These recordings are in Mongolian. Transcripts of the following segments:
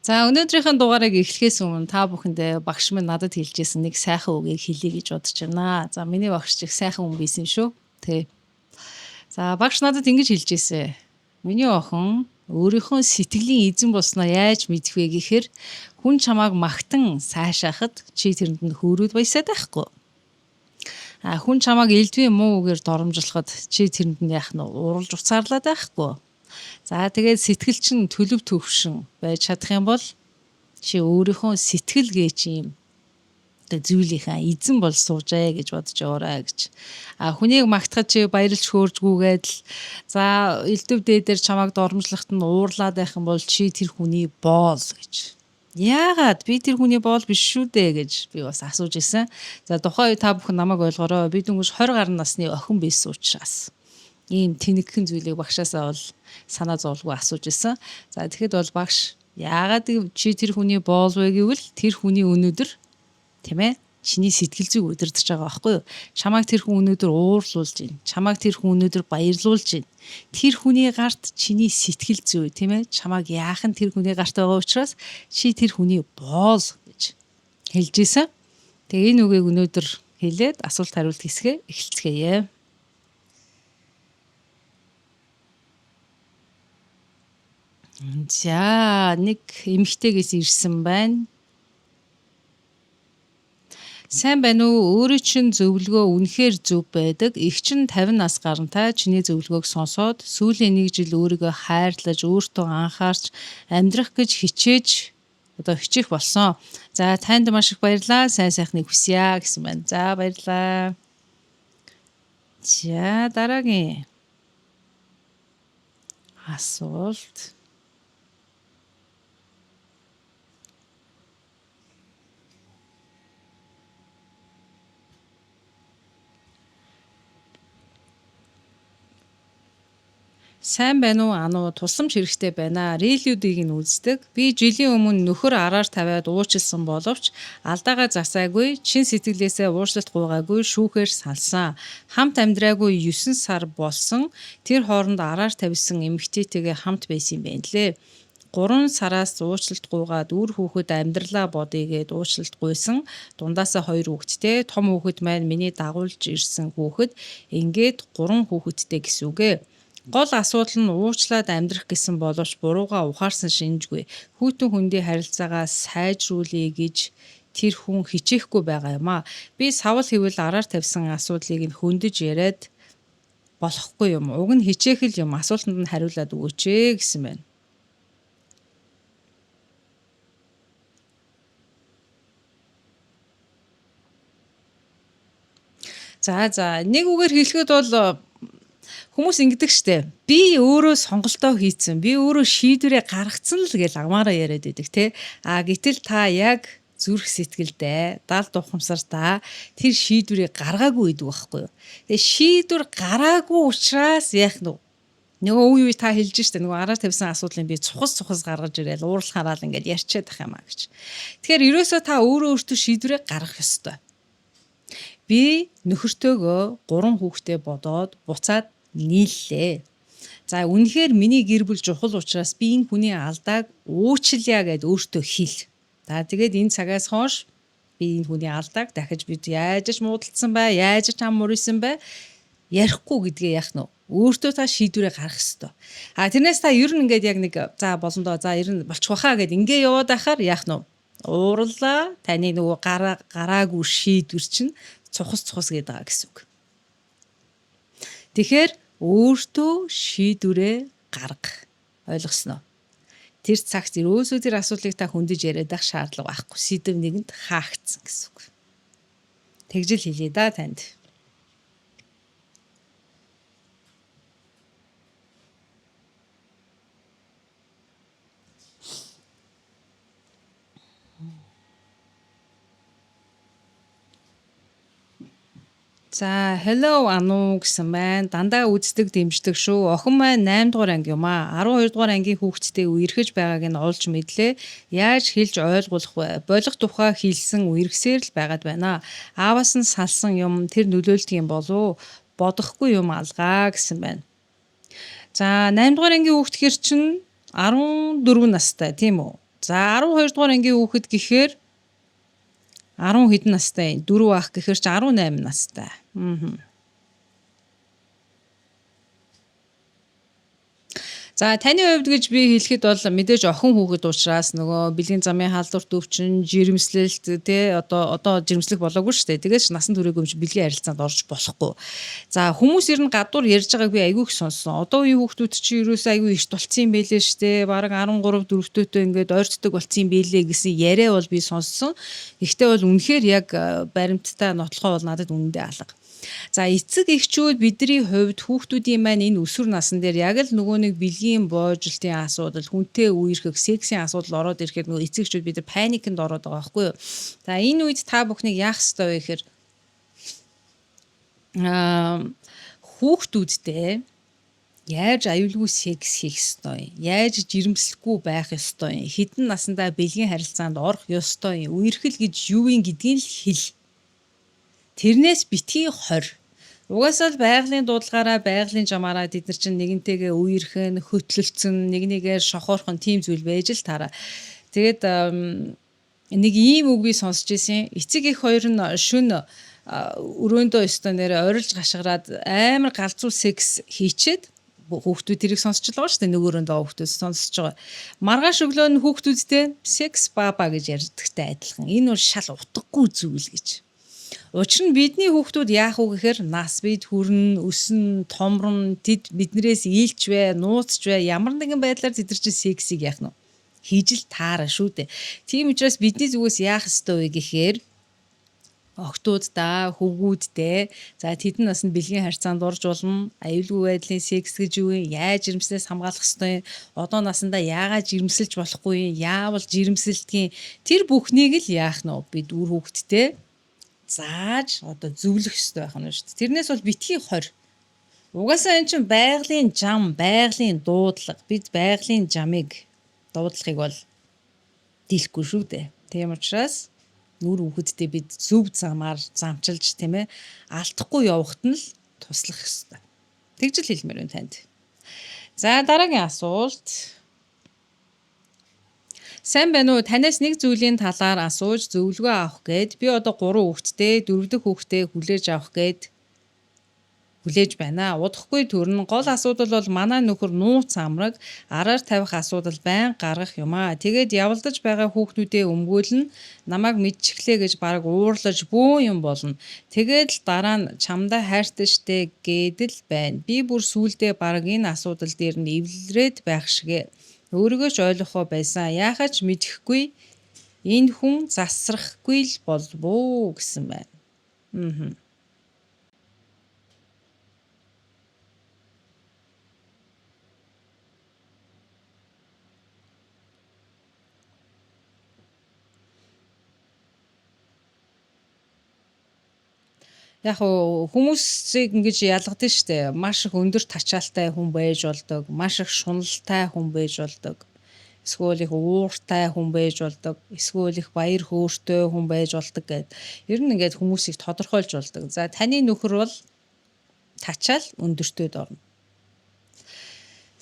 За өнөөдрийнхэн дугаарыг эхлэхээс өмнө та бүхэндээ багш минь надад хэлжсэн нэг сайхан үгийг хэлье гэж бодож байна. За миний багш чих сайхан хүн байсан шүү. Тэ. За багш надад ингэж хэлжсэн. Миний охин өөрийнхөө сэтгэлийн эзэн болсноо яаж мэдэх вэ гэхээр хүн чамааг магтан сайшаахад чи тэрэнд нь хөөрөөд баясаад байхгүй. Хүн чамааг элдвийн муу үгээр доромжлоход чи тэрэнд нь яах нь уралж уцаарлаад байхгүй. За тэгээд сэтгэл чинь төлөв төвшин байж чадах юм бол чи өөрийнхөө сэтгэл гээч юм зүйлийнхаа эзэн бол суужээ гэж бодож яваарай гэж. Хүнийг магтахад чи баярлж хөөржгүйгээд л за элдв дээдэр чамааг доромжлоход нь уурлаад байх юм бол чи тэр хүний боол гэж. Яагаад би тэр хүний боол биш шүү дээ гэж би бас асууж исэн. За тухайн үе та бүхэн намайг ойлгоорой. Би дөнгөж 20 гаруй насны охин байсан учраас ийм тэнэгхэн зүйлийг багшаасаа бол санаа зовлгүй асууж исэн. За тэгэхэд бол багш яагаад чи тэр хүний боол вэ гэвэл тэр хүний өнөөдөр тийм ээ чиний сэтгэл зүйг удирдах байгаа байхгүй юу? Чамайг тэр хүн өнөөдөр уурлуулж байна. Чамайг тэр хүн өнөөдөр баярлуулж байна. Тэр хүний гарт чиний сэтгэл зүй тийм ээ чамайг яахан тэр хүний гарт байгаа учраас чи тэр хүний боол гэж хэлж исэн. Тэгээ энэ үгийг өнөөдөр хэлээд асуулт хариулт хэсгээ эхэлцгээе. За нэг эмэгтэйгээс ирсэн байна. Сайн байна уу? Өөрөө чинь зөвлөгөө үнэхээр зөв байдаг. Их чинь 50 нас гарантай чиний зөвлөгөөг сонсоод сүүлийн 1 жил өөрийгөө хайрлаж, өөртөө анхаарч амьдрах гэж хичээх болсон. За танд маш их баярлалаа. Сайн сайхныг хүсье гэсэн байна. За баярлалаа. За дараагийн асуулт. Сайн байна уу? Ануу тусламж хэрэгтэй байна. Рилүүдийг нь үздэг. Би жилийн өмнө нөхөр араар тавиад уучлсан боловч алдаагаа засаагүй, чин сэтгэлээсээ уучлалт гуйгаагүй шүүхээр салсан. Хамт амьдраагүй 9 сар болсон. Тэр хооронд араар тавьсан эмэгтэйтэйгээ хамт байсан юм байна лээ. 3 сараас уучлалт гуйгаад үр хүүхэд амьдралаа бодъё гэд уучлалт гуйсан. Дундаасаа 2 хүүхэдтэй. Том хүүхэд маань миний дагуулж ирсэн хүүхэд. Ингээд 3 хүүхэдтэй гэсэн үгэ. Гол асуудал нь уучлаад амьдрах гэсэн боловч буруугаа ухаарсан шинжгүй. Хүүтэн хүндийн харилцаагаа сайжруулъя гэж тэр хүн хичээхгүй байгаа юм аа. Би савл хэвэл араар тавьсан асуудлыг нь хөндөж яриад болохгүй юм. Уг нь хичээх л юм. Асуултанд нь хариулаад өгөөч гэсэн байна. За нэг үгээр хэлэхэд бол хүмүүс ингэдэг штэ. Би өөрөө сонголтоо хийцэн. Би өөрөө шийдвэрээ гаргацсан л гэж агмаараа яриад байдаг те. Гэтэл та яг зүрх сэтгэлдээ, далд ухамсартаа тэр шийдвэрээ гаргаагүй гэдэг байхгүй юу? Тэгээ шийдвэр гараагүй учраас яах нь вэ? Нөгөө үе та хэлж штэ. Нөгөө араар тавьсан асуудлыг би цухас гаргаж ирээл уурлахаараа л ингээд ярьчаад ах юм аа гэж. Тэгэхээр ерөөсөө та өөртөө шийдвэрээ гаргах ёстой. Би нөхөртөөгөө 3 хүүхдээ бодоод буцаад нийллээ. За үнэхээр миний гэр бүл чухал учраас би энэ хүний алдааг уучлая гэд өөртөө хэл. Тэгээд энэ цагаас хойш би энэ хүний алдааг дахиж бид яаж ч муудалцсан бай, яаж ч ам мурсан бай ярихгүй гэдгээ яах нь өөртөө та шийдвэрээ гаргах ёстой. Тэрнээс та ер нь ингээд яг нэг за болондоо за ер нь болчих واخа гэд ингээ яваад байхаар яах нь уурлаа таны нөгөө гараагүй шийдвэр чинь цухас гэдэг байгаа гэсэн үг. Тэгэхээр өөртөө шийдвэрээ гаргах. Ойлгосноо. Тэр цагт ерөөсөө тэр асуудлыг та хөндөж яриад байх шаардлага байхгүй. Сэдв нэгэнд хаагдсан гэсэн үг. Тэгж л хэлье да танд. За hello Ану гэсэн байна. Дандаа үздэг дэмждэг шүү. Охин маань 8 дугаар анги юм аа. 12 дугаар ангийн хүүхэдтэй үерхэж байгааг нь олж мэдлээ. Яаж хэлж ойлгуулах вэ? Болох тухай хэлсэн үерхсээр л байгаад байна. Ааваас нь салсан юм тэр нөлөөлдөг юм болов? Бодохгүй юм алгаа гэсэн байна. За 8 дугаар ангийн хүүхэд хэр чинь 14 настай тийм үү? За 12 дугаар ангийн хүүхэд гэхээр 10 хэдэн настай, 4 ах гэхээр ч 18 настай. За таны хувьд гэж би хэлэхэд бол мэдээж охин хүүхэд учраас нөгөө бэлгийн замын халдварт өвчин, жирэмслэлт одоо жирэмслэх болоогүй шүү дээ. Тэгээс насан туршаагүй юм чи бэлгийн харилцаанд орж болохгүй. За хүмүүс ер нь гадуур ярьж байгааг би айгүй их сонссон. Одоо үеийн хүүхдүүд чи ерөөсөө айгүй их болцсон юм байлээ шүү дээ. Бараг 13 4-өөтэй ингээд ойртдог болцсон юм байлээ гэсэн яриа бол би сонссон. Гэхдээ бол үнэхээр яг баримттай нотлохоо бол надад үнэндээ алга. За эцэг эхчүүд бидний хувьд хүүхдүүдийн маань энэ өсвөр насн дээр яг л нөгөө нэг бэлгийн боожилтын асуудал, хүнтэй үерхэх, сексийн асуудал ороод ирэхэд нөгөө эцэг эхчүүд бид нар паникнд ороод байгаа байхгүй юу? За энэ үед та бүхнийг яах ёстой вэ гэхээр хүүхдүүдтэй яаж аюулгүй секс хийх ёстой, яаж жирэмслэхгүй байх ёстой, хэдэн насндаа бэлгийн харилцаанд орох ёстой, үерхэл гэж юу юм гэдгийг л хэл. Тэрнээс битгий 20. Угаасаа л байгалийн дуудлагаараа, байгалийн жамаараа бид нар чинь нэгнтэйгээ үерхэн, хөтлөлцөн, нэгнийгээ шохоорхон тийм зүйл байж л таараа. Тэгээд нэг ийм үгийг сонсч ирсэн. Эцэг их хоёр нь шөнө өрөөндөө өстө нэрэ орилж гашгараад амар галзуу секс хийчээд хүүхдүүд тэрийг сонсч л байгаа шүү дээ. Нэг өрөөндөө хүүхдүүд сонсч байгаа. Маргааш өглөө нь хүүхдүүдтэй секс баба гэж ярьдагтай адилхан. Энэ бол шал утгагүй зүйл гэж. Учир нь бидний хүүхдүүд яах вэ гэхээр нас бид хүрнэ, өснө, томрно, тэд биднээс ийлч вэ, нууцч вэ, ямар нэгэн байдлаар тэд нар чинь сексийг яах нь хийж л таараа шүү дээ. Тийм учраас бидний зүгээс яах ёстой вэ гэхээр охтууддаа, хөвгүүддээ за тэдэн наснд бэлгийн харьцаанд орж болно. Аюулгүй байдлын секс гэж юу вэ? Яаж жирэмснээс хамгаалах ёстой? Одоо насандаа яагаад жирэмсэлж болохгүй? Яавал жирэмсэлтгийн тэр бүхнийг л яах нь бид үр хүүхдтэй зааж одоо зөвлөх ёстой байх нь шүү дээ. Тэрнээс бол битгий 20. Угаасаа эн чинь байгалийн жам, байгалийн дуудлага. Бид байгалийн жамыг дуудлагыг бол дийлэхгүй шүү дээ. Тийм учраас нүр хүүхэдтэй бид зөв замаар замчилж тийм ээ алдахгүй явахт нь л туслах ёстой. Тэгж л хэлмээр байна танд. За дараагийн асуулт. Сайн байна уу? Танаас нэг зүйлийн талаар асууж зөвлөгөө авах гээд би одоо 3 хүүхэдтэй, 4 дахь хүүхдээ хүлээж авах гээд хүлээж байна. Удахгүй төрн гол асуудал бол манай нөхөр нууц амраг араар тавих асуудал байн гаргах юм аа. Тэгээд явалдаж байгаа хүүхдүүдээ өмгөөлнө. Намайг мэдчихлээ гэж бараг уурлаж бөө юм болно. Тэгээд л дараа нь чамдаа хайртай штэ гэдэл байна. Би бүр сүулдэ бараг энэ асуудал дээр нь эвлэрээд байх шигэ. Өөрийгөө ч ойлгохоо байсан. Яахаа ч мэдэхгүй энэ хүн засрахгүй л болбоо гэсэн байна. Яг хүмүүсийг ингэж ялгадаг штэ. Маш их өндөр тачаалтай хүн байж болдог, маш их шуналтай хүн байж болдог. Эсвэл их ууртай хүн байж болдог, эсвэл их баяр хөөртэй хүн байж болдог гэд. Ер нь ингээд хүмүүсийг тодорхойлж болдог. За таны нөхөр бол тачаал өндөртөд орно.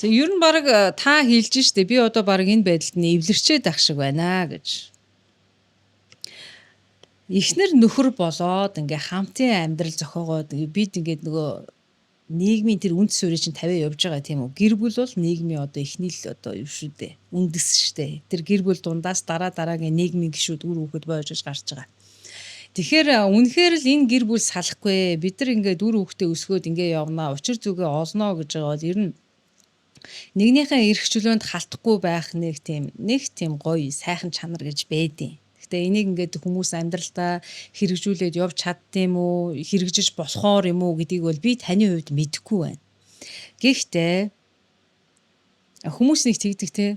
За ер нь баг та хэлж штэ. Би одоо баг энэ байдалд нь эвлэрчээд ах шиг байна гэж. Эхнэр нөхөр болоод ингээ хамтын амьдрал зохиогоод бид ингээд нөгөө нийгмийн тэр үнд суурийг чинь тавиа явж байгаа тийм үү. Гэр бүл бол нийгмийн одоо эхний л одоо юу шүү дээ. Үндэс штэ. Тэр гэр бүл дундаас дараагийн нийгмийн гишүүд үр хүүхэд болж гарч байгаа. Тэгэхээр үнэхээр л энэ гэр бүл салахгүй. Бид нар ингээд үр хүүхдээ өсгөөд ингээ явнаа. Учир зүгээ олноо гэж байгаа бол ер нь нэгнийхээ эрх чөлөөнд халтахгүй байх нэг тийм гоё сайхан чанар гэж байдیں۔ Гэтэ энийг ингээд хүмүүс амьдралдаа хэрэгжүүлээд явж чаддсан уу, хэрэгжиж болохоор юм уу гэдгийг бол би таны хувьд мэдэхгүй байна. Гэхдээ хүмүүс нэг тэгдэг те.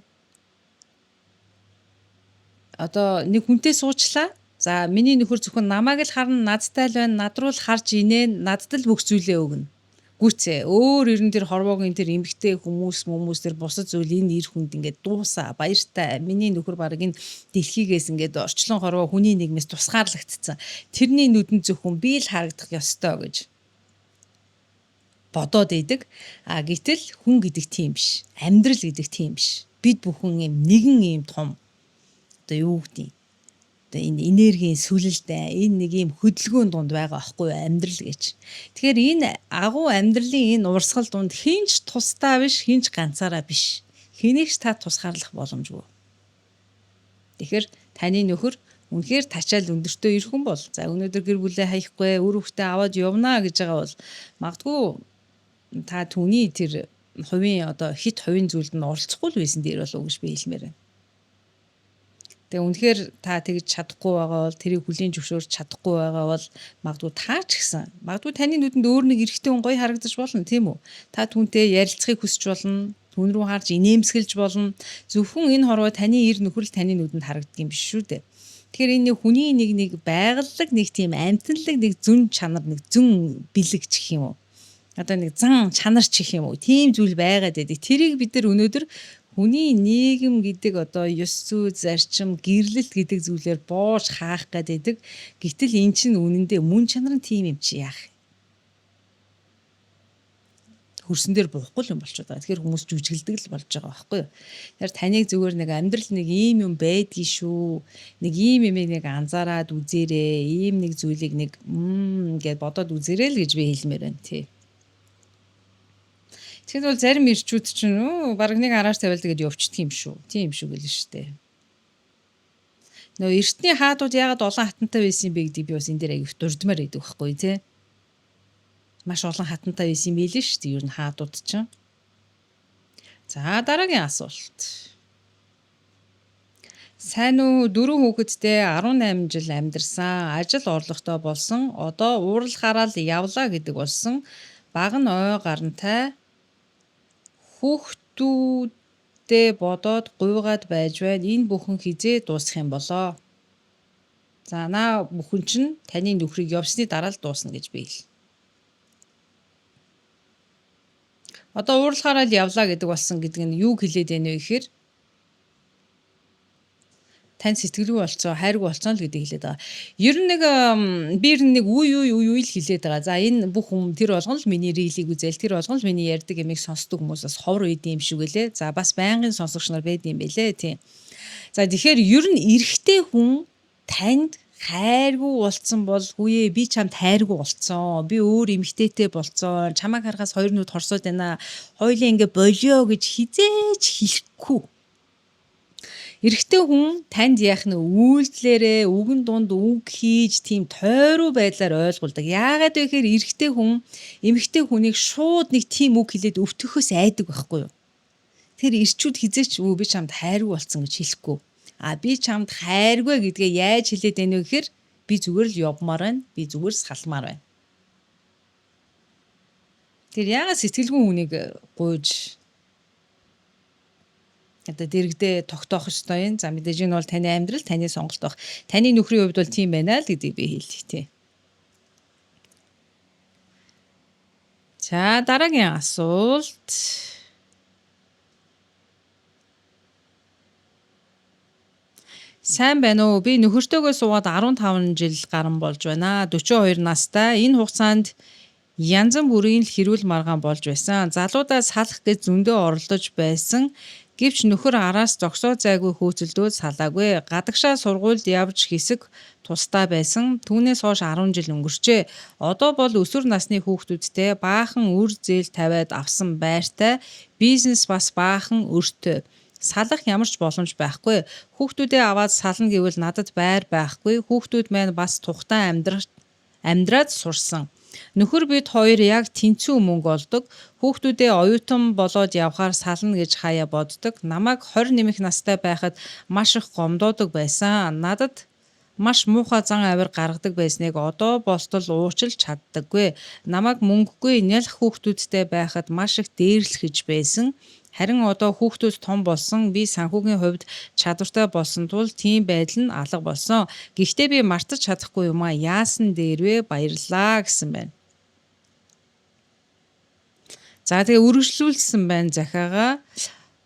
Одоо нэг хүнтэй суучлаа. За миний нөхөр зөвхөн намайг л харна, надтай л байна, над руу л харж инээ, надад л бүх зүйлээ өгнө. Гүцээ өөр ерэн тэр хорвоогийн тэр эмгтэй хүмүүс тэр бусад зүйл энэ ир хүнд ингээд дуусаа баяртай миний нөхөр баг энэ дэлхийгээс ингээд орчлон хорвоо хүний нийгмээс тусгаарлагдсан тэрний нүдэн зөвхөн би л харагдах ёстой гэж бодоод идэг. Гэтэл хүн гэдэг тийм биш, амьдрал гэдэг тийм биш. Бид бүхэн юм нэгэн юм том одоо юу гэдэг одоо энэ энергийн сүлэлтэй энэ нэг юм хөдөлгөөн дунд байгаа аахгүй амьдрал гэж. Тэгэхээр энэ агуу амьдралын энэ урсгал дунд хинч тусдаа биш, хинч ганцаараа биш. Хэнийгч та тусгаарлах боломжгүй. Тэгэхээр таны нөхөр үнэхээр тачаал өндөртөө ирэх хүн бол за өнөөдөр гэр бүлээ хаяхгүй үр хөвгтөө аваад явнаа гэж байгаа бол магадгүй та түүний тэр хувийн одоо хит хувийн зүйлд нь оролцохгүй л байсан дээр болов уу гэж би хэлмээр байна. Тэгээ үнэхээр та тэгж чадахгүй байгаа бол тэрийг хүлийн зөвшөөрч чадахгүй байгаа бол магадгүй та ч гэсэн магадгүй таны нүдэнд өөр нэг эрэгтэй хүн гоё харагдаж болно тийм үү? Та түүнтэй ярилцахыг хүсэж болно. Түүн рүү харж инээмсэглэж болно. Зөвхөн энэ хорвоо таны эр нөхөр л таны нүдэнд харагддаг юм биш шүү дээ. Тэгэхээр энэ хүний нэг байгаллаг нэг тийм амтналаг нэг зүн чанар нэг зүн бэлэг ч гэх юм уу? Одоо нэг зан чанар ч гэх юм уу? Тийм зүйл байгаад байдаг. Тэрийг бид нар өнөөдөр хүний нийгэм гэдэг одоо ёс зүй, зарчим, гэрлэлт гэдэг зүйлээр боож хаах гэдэг. Гэтэл эн чинь үнэндээ мөн чанар нь тийм юм чи яах? Хөрсөн дээр буухгүй юм болчиход байгаа. Тэгэхээр хүмүүс жүжиглдэг л болж байгаа байхгүй юу? Тэгэхээр таныг зүгээр нэг амьдрал нэг ийм юм байдгий шүү. Нэг ийм юмыг нэг анзаараад үзээрэй. Ийм нэг зүйлийг нэг гэд бодоод үзээрэй л гэж би хэлмээр байна тий. Тэгэхэд бол зарим ирчүүд чинь баг нэг араар тавиал тэгээд явчихдаг юм шүү. Тийм юм шүү гэлээ штэ. Нөө эртний хаадууд яагаад олон хатантай байсан бэ гэдэг би бас энэ дээр аяг дурдмаар байдаг байхгүй тий. Маш олон хатантай байсан юм билээ шүү дээ ер нь хаадууд чинь. За дараагийн асуулт. Сайн уу 4 хүүхэдтэй 18 жил амьдарсан, ажил орлоготой болсон, одоо уурлахаараа л явлаа гэдэг болсон. Баг нь ой гарантай хүүхдүүдээ бодоод гуйгаад байж байна. Энэ бүхэн хизээ дуусах юм болоо. За наа бүхэн чинь таны нөхрийг явсны дараа л дуусна гэж би хэл. Одоо уурлахаараа л явлаа гэдэг болсон гэдэг нь юу хэлээд байна вэ гэхээр тань сэтгэлгүй болцоо, хайргүй болцоо л гэдэг хэлээд байгаа. Ер нь нэг би нэг үе л хэлээд байгаа. За энэ бүх хүн тэр болгон л миний рилийг үзэл, тэр болгон л миний ярьдаг ямиг сонсдог хүмүүсээс ховор үйд юм шиг үлээ. За бас байнгын сонсогч нар байд юм бэлээ тийм. За тэгэхээр ер нь эрэгтэй хүн танд хайргүй болцсон бол хүүе би чамд хайргүй болцсон. Би өөр эмэгтэйтэй болцсон. Чамайг харахаас хоёр нүд хорсоод байна. Хоёлын ингээ болио гэж хизээч хэлэхгүй. Эрэгтэй хүн танд яах нь үйлдэлээрээ үгэн дунд үг хийж тийм тойруу байдлаар ойлгуулдаг. Яагаад вэ гэхээр эрэгтэй хүн эмэгтэй хүнийг шууд нэг тийм үг хэлээд өвтөхөөс айдаг байхгүй юу? Тэр ирчүүд хизээч би чамд хайргүй болцсон гэж хэлэхгүй. Би чамд хайргүй гэдгээ яаж хэлээд байна вэ гэхээр би зүгээр л явмаар байна. Би зүгээр салмаар байна. Тэр яагаад сэтгэлгүй хүнийг гуйж одоо дэрэгдээ тогтоох ёстой юм. За мэдээж энэ бол таны амьдрал, таны сонголт байх. Таны нөхрийн хувьд бол тийм байна л гэдгийг би хэлье тий. За дараагийн асуулт. Сайн байна уу? Би нөхөртөөгөө суугаад 15 жил гарсан болж байна. 42 настай. Энэ хугацаанд янз бүрийн хэрүүл маргаан болж байсан. Залуудаа салах гэж зөндөө оролдож байсан. Гэвч нөхөр араас зогсоо зайгүй хөөцөлдөөд салаагүй. Гадагшаа сургуульд явж хэсэг тусдаа байсан. Түүнээс хойш 10 жил өнгөрчээ. Одоо бол өсвөр насны хүүхдүүдтэй баахан үр зээл тавиад авсан байртай. Бизнес бас баахан өртөө. Салах ямар ч боломж байхгүй. Хүүхдүүдээ аваад сална гэвэл надад байр байхгүй. Хүүхдүүд маань бас тухтай амьдраад сурсан. Нөхөр бид хоёр яг тэнцүү мөнгө олдог. Хүүхдүүдээ оюутан болоод явхаар сална гэж хаяа боддог. Намайг 20 нэмэх настай байхад маш их гомдоодог байсан. Надад маш муухай зан авир гаргадаг байсныг одоо болтол уучлж чаддаггүй. Намайг мөнгөгүй нялх хүүхдүүдтэй байхад маш их дээрлэхэж байсан. Харин одоо хүүхдүүд том болсон, би санхүүгийн хувьд чадвартай болсон тул тийм байдал нь алга болсон. Гэхдээ би мартаж чадахгүй юм яасан дээрвэ баярлаа гэсэн байна. За тэгээ үргэлжлүүлсэн байна захиагаа.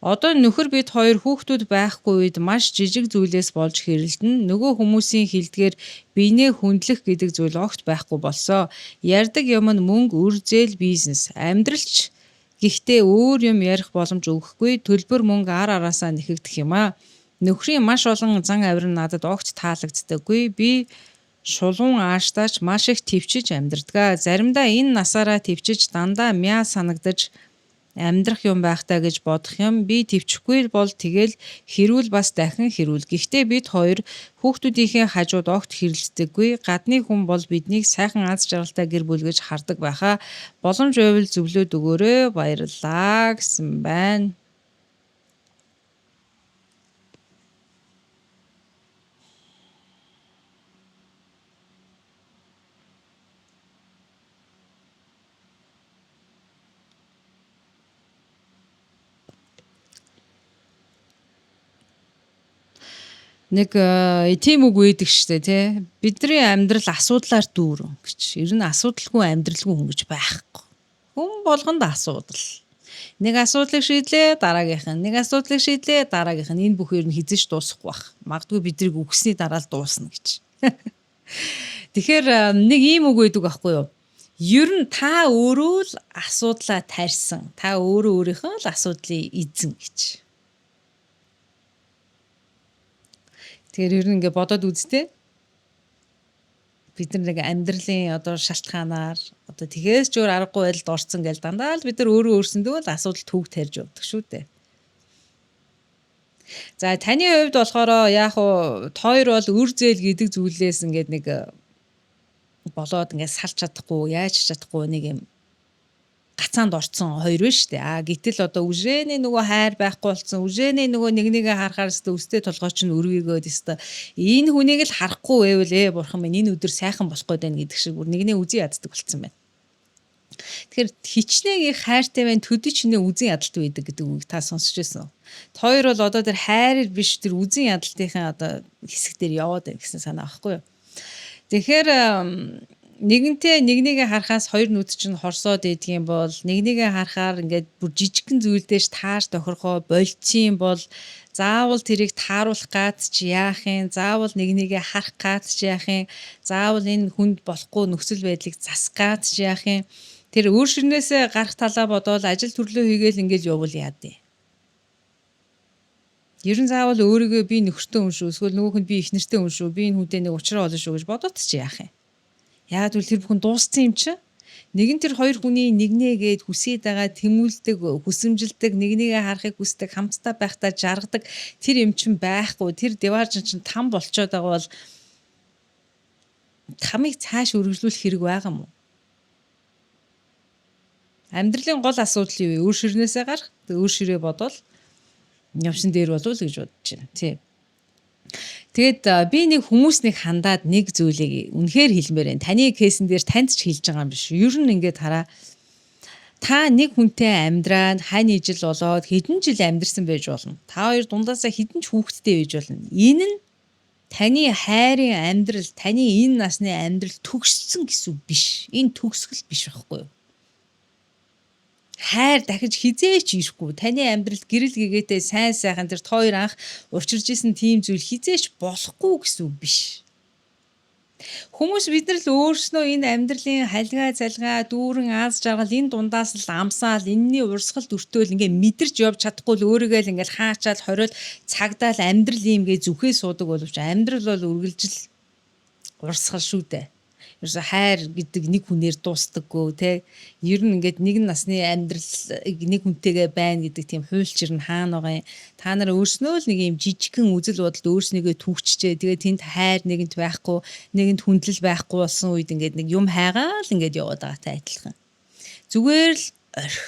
Одоо нөхөр бид хоёр хүүхдүүд байхгүй үед маш жижиг зүйлээс болж хэрэлдэн. Нөгөө хүмүүсийн хэлдгээр биенээ хүндлэх гэдэг зүйл огт байхгүй болсоо. Ярддаг юм нь мөнгө, үр зээл, бизнес, амьдралч гэхдээ өөр юм ярих боломж өгөхгүй төлбөр мөнгө ар араасаа нэхэгдэх юм аа. Нөхрийн маш олон зан авир нь надад огт таалагддаггүй. Би шулуун аашдаач маш их төвчж амьдрдгаа. Заримдаа энэ насаараа төвчж дандаа мяа санагдаж амьдрах юм байхтаа гэж бодох юм. Би төвчихгүй бол тэгэл хэрүүл бас дахин хэрүүл. Гэхдээ бид хоёр хүүхдүүдийнхээ хажууд огт хэрэлддэггүй. Гадны хүн бол биднийг сайхан аз жаргалтай гэр бүл гэж хардаг байхаа. Боломж байвал зөвлөд өгөөрэй. Баярлалаа гэсэн байна. Нэг тийм үг үйдэг штэ тий. Бидний амьдрал асуудлаар дүүрэн гэж. Ер нь асуудалгүй амьдралгүй хүн гэж байхгүй. Хүн болгонд асуудал. Нэг асуудлыг шийдлээ дараагийнх нь. Нэг асуудлыг шийдлээ дараагийнх нь. Энэ бүх ер нь хизэж дуусахгүй байх. Магадгүй бидрийг үгсний дараа л дуусна гэж. Тэгэхээр нэг ийм үг үйдэг байхгүй юу? Ер нь та өөрөө л асуудлаа тарьсан. Та өөрөө өөрийнхөө л асуудлыг эзэн гэж. Тэгэхээр ер нь ингээ бодоод үзтээ. Бид нар нэг амьдралын одоо шалтгаанаар одоо тэгээс ч өөр аргагүй байдалд орцсон гэж дандаа л бид нар өөрөө өөрсөндөө л асуудал төвөг тарьж явдаг шүү дээ. За таны хувьд болохоор яг уу тойр бол үр зээл гэдэг зүйлээс ингээд нэг болоод ингээд салж чадахгүй, яаж чадахгүй нэг юм гацаанд орцсон хоёр байна шүү дээ. Гэтэл одоо үжээний нөгөө хайр байхгүй болсон. Үжээний нөгөө нэгнийгээ харахаар өстө үстэй толгой чинь өргөөгөөд өстө энэ хүнийг л харахгүй байвал бурхан минь энэ өдөр сайхан болох гээд байна гэдэг шиг бүр нэгний үзий яддаг болсон байна. Тэгэхээр хичнээн их хайртай байна төдөж чинээ үзий ядалт байдаг гэдэг үг та сонсч байсан. Хоёр бол одоо тэр хайр биш тэр үзий ядалтынхаа одоо хэсэг дээр яваад байна гэсэн санаа байхгүй юу. Тэгэхээр нэгэнтээ нэгнийгээ харахаас хоёр нүд чинь хорсоод идэх юм бол нэгнийгээ харахаар ингээд бүр жижигхэн зүйлдээш тааш тохирхоо болцсон бол заавал тэрийг тааруулах гад ч яах юм, заавал нэгнийгээ харах гад ч яах юм, заавал энэ хүнд болохгүй нөхцөл байдлыг засах гад ч яах юм. Тэр өөр ширнээсээ гарах талаа бодоод ажил төрлөө хийгээл ингээд явуул яад юм. Ер нь заавал өөрийгөө би нөхөртэй хүн шүү, эсвэл нөгөөхөнд би их нэртэй хүн шүү, би энэ хүнтэй нэг уулзраа олон шүү гэж бодоод ч яах юм. Яагаад гэвэл тэр бүхэн дууссан юм чи. Нэгэн тэр хоёр хүний нэгнээгээд хүсээд байгаа тэмүүлдэг, хүсэмжилдэг, нэгнийгээ харахыг хүсдэг, хамтдаа байхдаа жаргадаг тэр юм чин байхгүй. Тэр деварж чин там болцоод байгаа бол тамыг цааш үргэлжлүүлэх хэрэг байгаа юм уу? Амьдралын гол асуудал юу вэ? Өөр ширнээсээ гарах, өөр ширээ бодвол явшин дээр болов л гэж бодож байна. Тий. Тэгэд би нэг хүмүүснийг хандаад нэг зүйлийг үнэхээр хэлмээр байна. Таны кейсэн дээр танд ч хэлж байгаа юм биш. Ер нь ингээд хараа. Та нэг хүнтэй амьдраад хань ижил болоод хэдэн жил амьдэрсэн байж болно. Та хоёр дундаасаа хэдэн ч хүүхэдтэй байж болно. Энэ нь таны хайрын амьдрал, таны энэ насны амьдрал төгссөн гэсэн үг биш. Энэ төгсгөл биш байхгүй юу? Хайр дахиж хизээч ирэхгүй. Таны амьдралд гэрэл гэгээтэй сайн сайхан тэр хоёр анх учирж исэн тийм зүйл хизээч болохгүй гэсэн үг биш. Хүмүүс бид нар л өөрснөө энэ амьдралын халигаа залгаа дүүрэн аз жаргал энэ дундаас л амсаал энэний урсгал өртөөл ингээ мэдэрч явж чадахгүй л өөрийгөө л ингээл хаачаал хориод цагдаал амьдрал юм гээ зүхээ суудаг боловч амьдрал бол үргэлжил урсгал шүү дээ. Ерөөсө хайр гэдэг нэг хүнээр дуустдаггүй те. Ер нь ингээд нэг насны амьдрал нэг хүнтэйгээ байна гэдэг тийм хуульчир нь хаана байгаа юм. Та нар өөрснөө л нэг юм жижигхэн үзэл бодолд өөрснийгөө түгччээ. Тэгээ тэнд хайр нэгэнт байхгүй, нэгэнт хүндлэл байхгүй болсон үед ингээд нэг юм хайгаал ингээд яваад байгаатай адилхан. Зүгээр л орхи.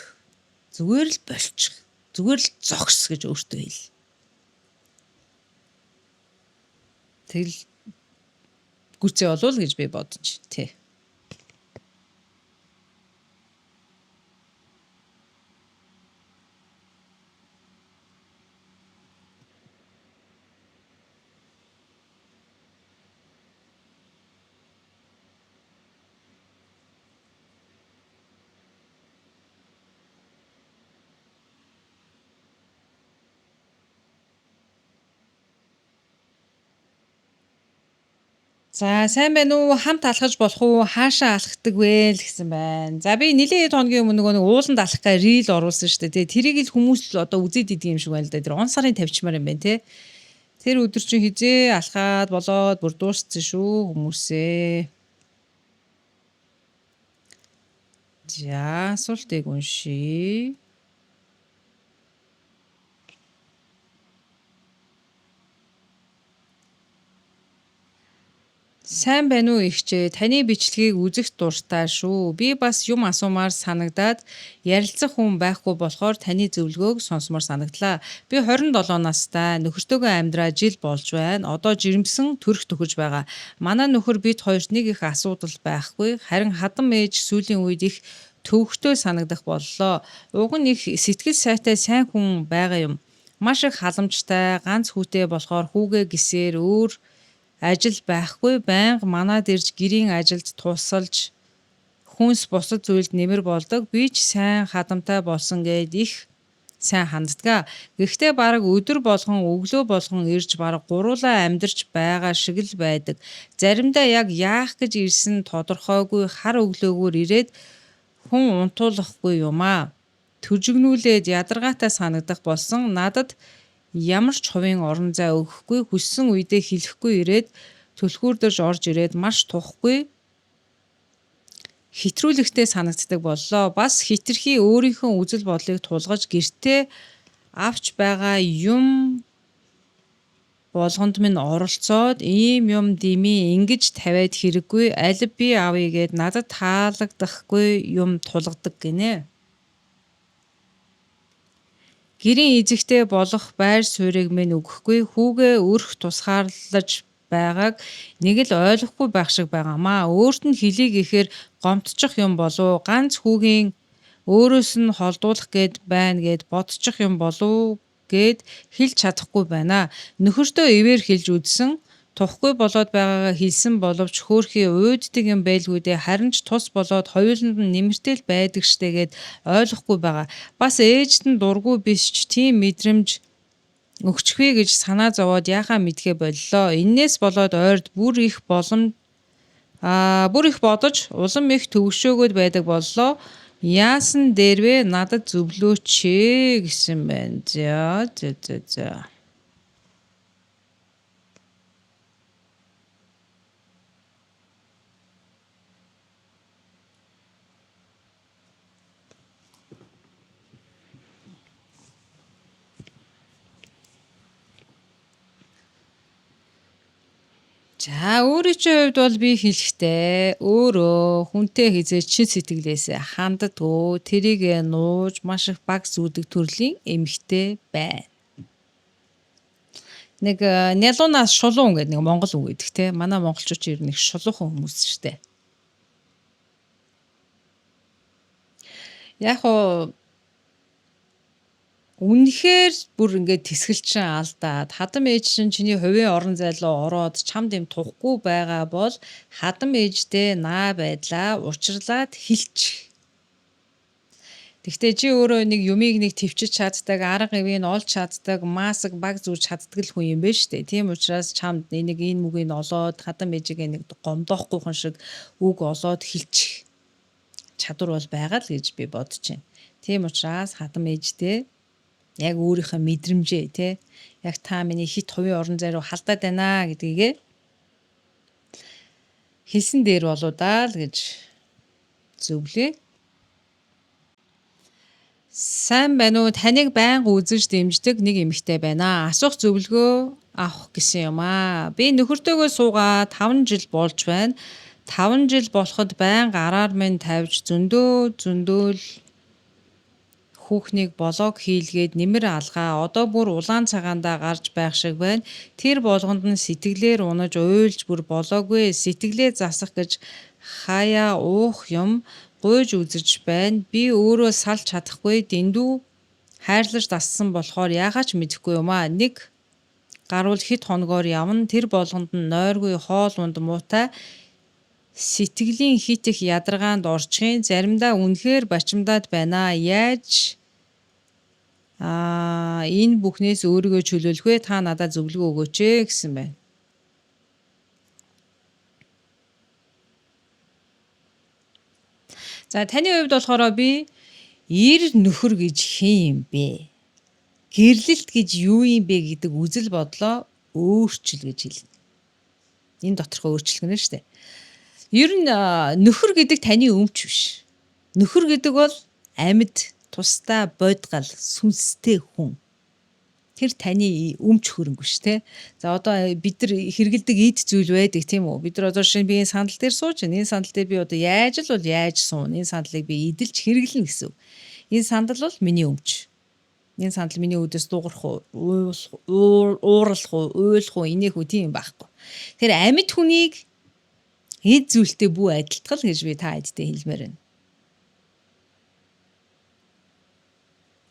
Зүгээр л болчих. Зүгээр л зогс гэж өөртөө хэл. Тэгэл гүцээ болов гэж би бодож тий. За сайн байна уу? Хамт алхаж болох уу? Хаашаа алхдаг вэ л гэсэн байна. За би нэлээд хоногийн өмнө нэг ууланд алхахгаа рил оруулсан шүү дээ. Тэрийг л хүмүүс л одоо үзээд идэг юм шиг байна л да. Тэр он сарын тавьчмаар юм байна те. Тэр өдөр чинь хизээ алхаад болоод бүр дууссан шүү хүмүүсээ. За, асуултыг уншия. Сайн байна уу ихчээ? Таны бичлэгийг үзэх дуртай шүү. Би бас юм асуумаар санагдаад ярилцах хүн байхгүй болохоор таны зөвлөгөөг сонсомоор санагдлаа. Би 27 настай, нөхөртөөгөө амьдраа жил болж байна. Одоо жирэмсэн төрх төхөж байгаа. Манай нөхөр бид хоёрт нэг их асуудал байхгүй. Харин хадам ээж сүүлийн үед их төвөгтэй санагдах боллоо. Уг нь их сэтгэл сайтай сайн хүн байгаа юм. Маш их халамжтай, ганц хүүтэй болохоор хүүгээ гисээр өөр ажил байхгүй, байнга манад ирж гэрийн ажилд тусалж хүнс бусад зүйлд нэмэр болдог. Би ч сайн хадамтай болсон гэд их сайн ханддаг. Гэхдээ бараг өдөр болгон өглөө болгон ирж бараг гуруулаа амьдарч байгаа шиг л байдаг. Заримдаа яг яах гэж ирсэн тодорхойгүй хар өглөөгөөр ирээд хүн унтуулахгүй юм аа. Төжигнүүлээд ядаргаатай санагдах болсон. Надад ямар ч хувийн орон зай өгөхгүй, хүссэн үедээ хэлэхгүй ирээд түлхүүрдэж орж ирээд маш тухгүй хитрүүлэгтэй санагддаг боллоо. Бас хитрхи өөрийнхөө үзэл бодлыг тулгаж гэртээ авч байгаа юм болгонд минь оролцоод ийм юм дими ингэж тавиад хэрэггүй, аль би авъя гэд надад таалагдахгүй юм тулгадаг гинэ. Гэрийн эзэгтэй болох байр суурийг минь өгөхгүй, хүүгээ өрх тусгаарлаж байгааг нэг л ойлгохгүй байх шиг байгаамаа. Өөрт нь хэлийг ихээр гомдчих юм болов, ганц хүүгийн өөрөөс нь холдуулах гээд байна гэд бодчих юм болов гэд хэлж чадахгүй байна. Нөхөртөө ивэр хэлж үзсэн, тухгүй болоод байгаагаа хэлсэн боловч хөөхий уйддаг юм байлгүй дээ, харин ч тус болоод хоёуланд нь нэмэртэл байдаг штэ гэд ойлгохгүй байгаа. Бас ээжд нь дургүй биш ч тийм мэдрэмж өгчихвэ гэж санаа зовоод яхаа мэдхээ боллоо. Иннээс болоод ойрд бүр их бодож улам их төвөгшөөгөөд байдаг боллоо. Яасан дээрвэ надад зөвлөөч гэсэн байна. За. За, өөрийнхөө хувьд бол би хэлэхдээ өөрөө хүнтэй хизээч чин сэтгэлээс ханддаггүй, тэрийг нууж маш их баг зүүдэг төрлийн эмэгтэй байна. Нэг нялуунаас шулуун гэдэг нэг монгол үг гэдэг те. Манай монголчууд ч ер нь их шулуухан хүмүүс шүү дээ. Яг уу үнэхээр бүр ингээд тэсгэлчин алдаад хадам ээж чинь чиний хувийн орон зай руу ороод чамд юм тухгүй байгаа бол хадам ээждээ наа байдлаа учрлаад хэлчих. Тэгтээ чи өөрөө нэг юмыг нэг төвчж чаддаг, арга ивийг олж чаддаг, масаг баг зүүж чаддаг л хүн юм байна шүү дээ. Тийм учраас чамд нэг энэ мөгийг олоод хадам ээжигээ нэг гомдоохгүй хүн шиг үг олоод хэлчих чадвар бол байгаа л гэж би бодож байна. Тийм учраас хадам ээждээ яг өөрийнхөө мэдрэмжээ те яг та миний хит хувийн орон зай руу халдаад байна гэдгийг хэлсэн дээр болоо даа л гэж зөвлөе. Сайн байна уу? Таныг байнга үзэж дэмждэг нэг эмэгтэй байна. Асуух зөвлөгөө авах гэсэн юм аа. Би нөхөртөөгөө суугаа 5 жил болж байна. 5 жил болоход байнга араар минь тавьж зөндөөл хүүхнийг болоог хийлгээд нэмэр алгаа. Одоо бүр улаан цагаандаа гарч байх шиг байна. Тэр болгонд нь сэтгэлээр унаж уйлж бүр болоогүй. Сэтгэлээ засах гэж хаяа уух юм гуйж үзэж байна. Би өөрөө салж чадахгүй дэндүү хайрлаж дассан болохоор яагаад ч мэдэхгүй юм аа. Нэг гарвал хэд хоногоор явна. Тэр болгонд нь нойргүй хоол унд муутай сэтгэлийн хит их ядаргаанд орчихын. Заримдаа үнэхээр бачимдаад байна. Яаж энэ бүхнээс өөрийгөө чөлөөлөх вэ? Та надад зөвлөгөө өгөөч гэсэн байна. За, таны хувьд болохоор би ир нөхөр гэж хэн юм бэ? Гэрлэлт гэж юу юм бэ гэдэг үзэл бодлоо өөрчил гэж хэлнэ. Энэ доторх өөрчлөлгөн шүү дээ. Ер нь нөхөр гэдэг таны өмч биш. Нөхөр гэдэг бол амьд, тусдаа бодгал, сүнстэй хүн. Тэр таны өмч хөрөнгө ш тэ. За одоо бид нар хэрэгэлдэг эд зүйл байдаг тийм үү? Бид нар одоо шинэ би энэ сандал дээр сууж байна. Энэ сандал дээр би одоо яаж л бол яаж суун. Энэ сандалыг би эдэлж хэрэглэнэ гэсэн. Энэ сандал бол миний өмч. Энэ сандал миний үүдээс дуурах уу, ууралах уу, уйлах уу, инех үү тийм байхгүй. Тэр амьд хүнийг эд зүйлтэй бүү адилтгал гэж би та хэдтэй хэлмээр байна.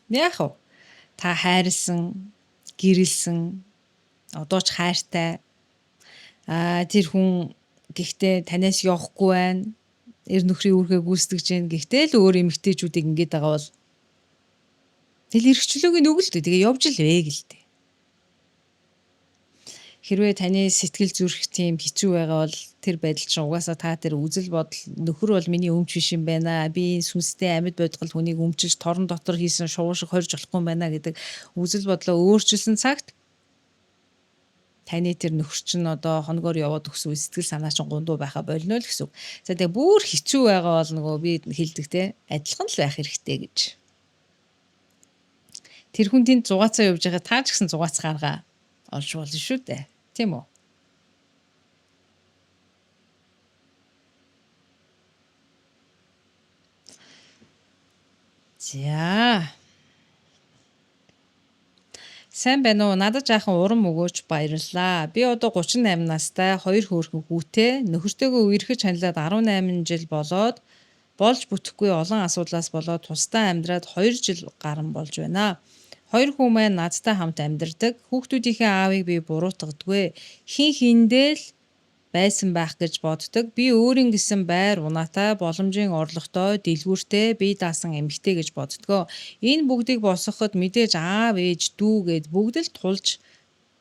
Яг уу? Та хайрлсан, гэрэлсэн, одоо ч хайртай. Тэр хүн гэхдээ танаас явахгүй байна. Эр нөхрийн үүргээ гүйцэтгэж байна. Гэхдээ л өөр эмэгтэйчүүдийг ингэж байгаа бол тэл эрхчлөөгийн нүгэлтэй. Тэгээ явж л вэ гэлтэй. Хэрвээ таны сэтгэл зүрх тийм хэцүү байгаа бол тэр байдал чинь угаасаа та тэр үзэл бодол нөхөр бол миний өмч биш юм байна. Би сүнстэй амьд бодгол хүнийг өмчилж торон дотор хийсэн шувуу шиг хорж болохгүй юм байна гэдэг үзэл бодлоо өөрчилсөн цагт таны тэр нөхөр чинь одоо хоногоор яваад өгсөн сэтгэл санаа чинь гундуу байха болно л гэсэн. За тэгээ бүр хэцүү байгаа бол нөгөө би хэлдэг те адилхан л байх хэрэгтэй гэж. Тэр хүн тэнд зугаацаа явж байгаа та ч гэсэн зугаац гаргаа олж болно шүү дээ. Тийм үү? За. Сайн байна уу? Надад жаахан урам өгөөч баярлалаа. Би одоо 38 настай 2 хөөрхөн хүүтэй нөхөртөөгөө үерхэж ханилаад 18 жил болоод болж бүтэхгүй олон асуудлаас болоод тусдаа амьдраад 2 жил гарan болж байна. 2 хүү маань надтай хамт амьдардаг. Хүүхдүүдийнхээ аавыг би буруутгадаггүй. Хин хиндэл байсан байх гэж боддог. Би өөрийн гэсэн байр унаатай, боломжийн орлоготой, дэлгүүртэй, бие даасан эмэгтэй гэж боддгоо. Энэ бүгдийг босгоход мэдээж аав, ээж, дүү гэд бүгд л тулж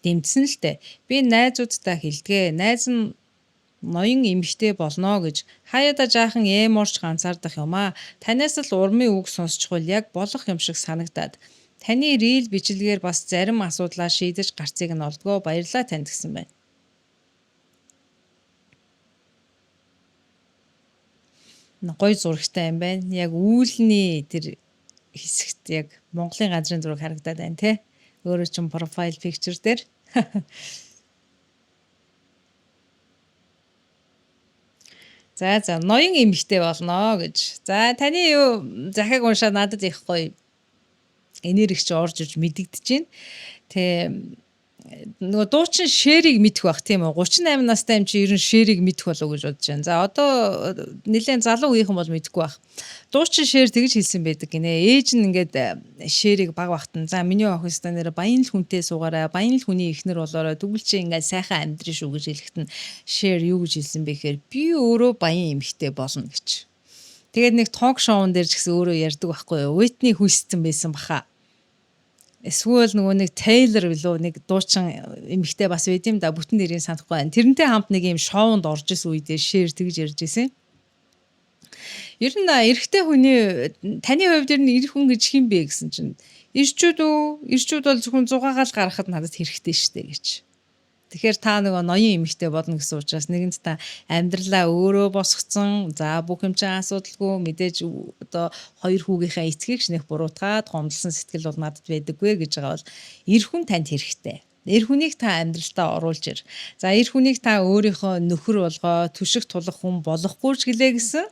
дэмжсэн л дээ. Би найзуудтай хэлдэгэ. Найз нь ноён эмэгтэй болно гэж хаяада жаахан эморч ганцаардах юм аа. Танаас л урмын үг сонсчихвол яг болох юм шиг санагдаад. Таны рил бичлэгээр бас зарим асуудлаа шийдэж гарцыг нь олдгоо. Баярлалаа танд гэсэн байна. Гоё зурагтай юм байна. Яг үүлний тэр хэсэгт яг Монголын газрын зураг харагдаад байна те. Өөрөө чинь профайл picture дээр. За ноён эмэгтэй болно гэж. За таны юу захиаг уншаад надад их гоё энергич орж иж мэдэгдэж байна. Тэ нөгөө дуучин шэрийг мэдэх бах тийм үү 38 настай юм чи ер нь шэрийг мэдэх болов гэж бодож байна. За одоо нэлээд залуу үеийнхэн бол мэдэхгүй бах. Дуучин шэр тэгж хэлсэн байдаг гинэ. Ээж нь ингээд шэрийг баг багтан. За миний охинстай нэр баян л хүнтэй суугаарай. Баян л хүний эхнэр болоорой. Тэгвэл чи ингээд сайхан амьдрын шүү гэж хэлэхэд нь шэр юу гэж хэлсэн бэ гэхээр би өөрөө баян эмэгтэй болно гэж. Тэгээд нэг ток шоун дээр ч гэсэн өөрөө ярьдаг байхгүй юу. Уитни Хьюстон байсан баха. Эсвэл нөгөө нэг Тейлор билүү нэг дуучин эмэгтэй бас байд юм да бүтэн нэрийг санахгүй байна. Тэрнтэй хамт нэг юм шоунд орж исэн үедээ шэр тэгж ярьж исэн. Ер нь эрэгтэй хүний таны хувьд ер нь эрэх хүн гэж хэм бэ гэсэн чинь ирчүүд бол зөвхөн зугаагаал гаргахад надад хэрэгтэй штэ гэж. Тэгэхээр та нөгөө ноён эмэгтэй болно гэсэн учраас нэгэнд та амьдралаа өөрөө босгоцсон. За бүх юм чинь асуудалгүй мэдээж одоо 2 хүүгийнхээ эцгийг шинэх буруутгаад гомдлсон сэтгэл бол надад байдаггүй гэж байгаа бол эр хүн танд хэрэгтэй. Эр хүнийг та амьдралтаа оруулж ир. За эр хүнийг та өөрийнхөө нөхөр болгоо түшиг тулах хүн болохгүй ч гэлээ гэсэн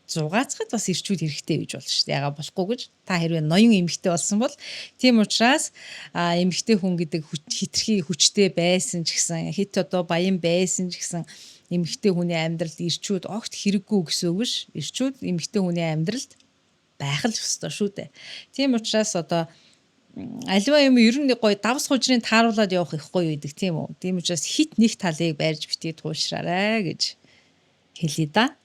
зугаацахад бас ирчүүд хэрэгтэй гэж болно шүү дээ. Ягаа болохгүй гэж та хэрвээ ноён эмэгтэй болсон бол тийм учраас эмэгтэй хүн гэдэг хитрхи хүчтэй байсан ч гэсэн хит одоо баян байсан ч гэсэн эмэгтэй хүний амьдралд ирчүүд огт хэрэггүй гэсэн үг биш. Ирчүүд эмэгтэй хүний амьдралд байх л ёстой шүү дээ. Тийм учраас одоо аливаа юм ер нь гоё давс хужрын тааруулаад явах их гоё байдаг тийм үү. Тийм учраас хит нэг талыг байрж битгий туушраарай гэж хэлье да.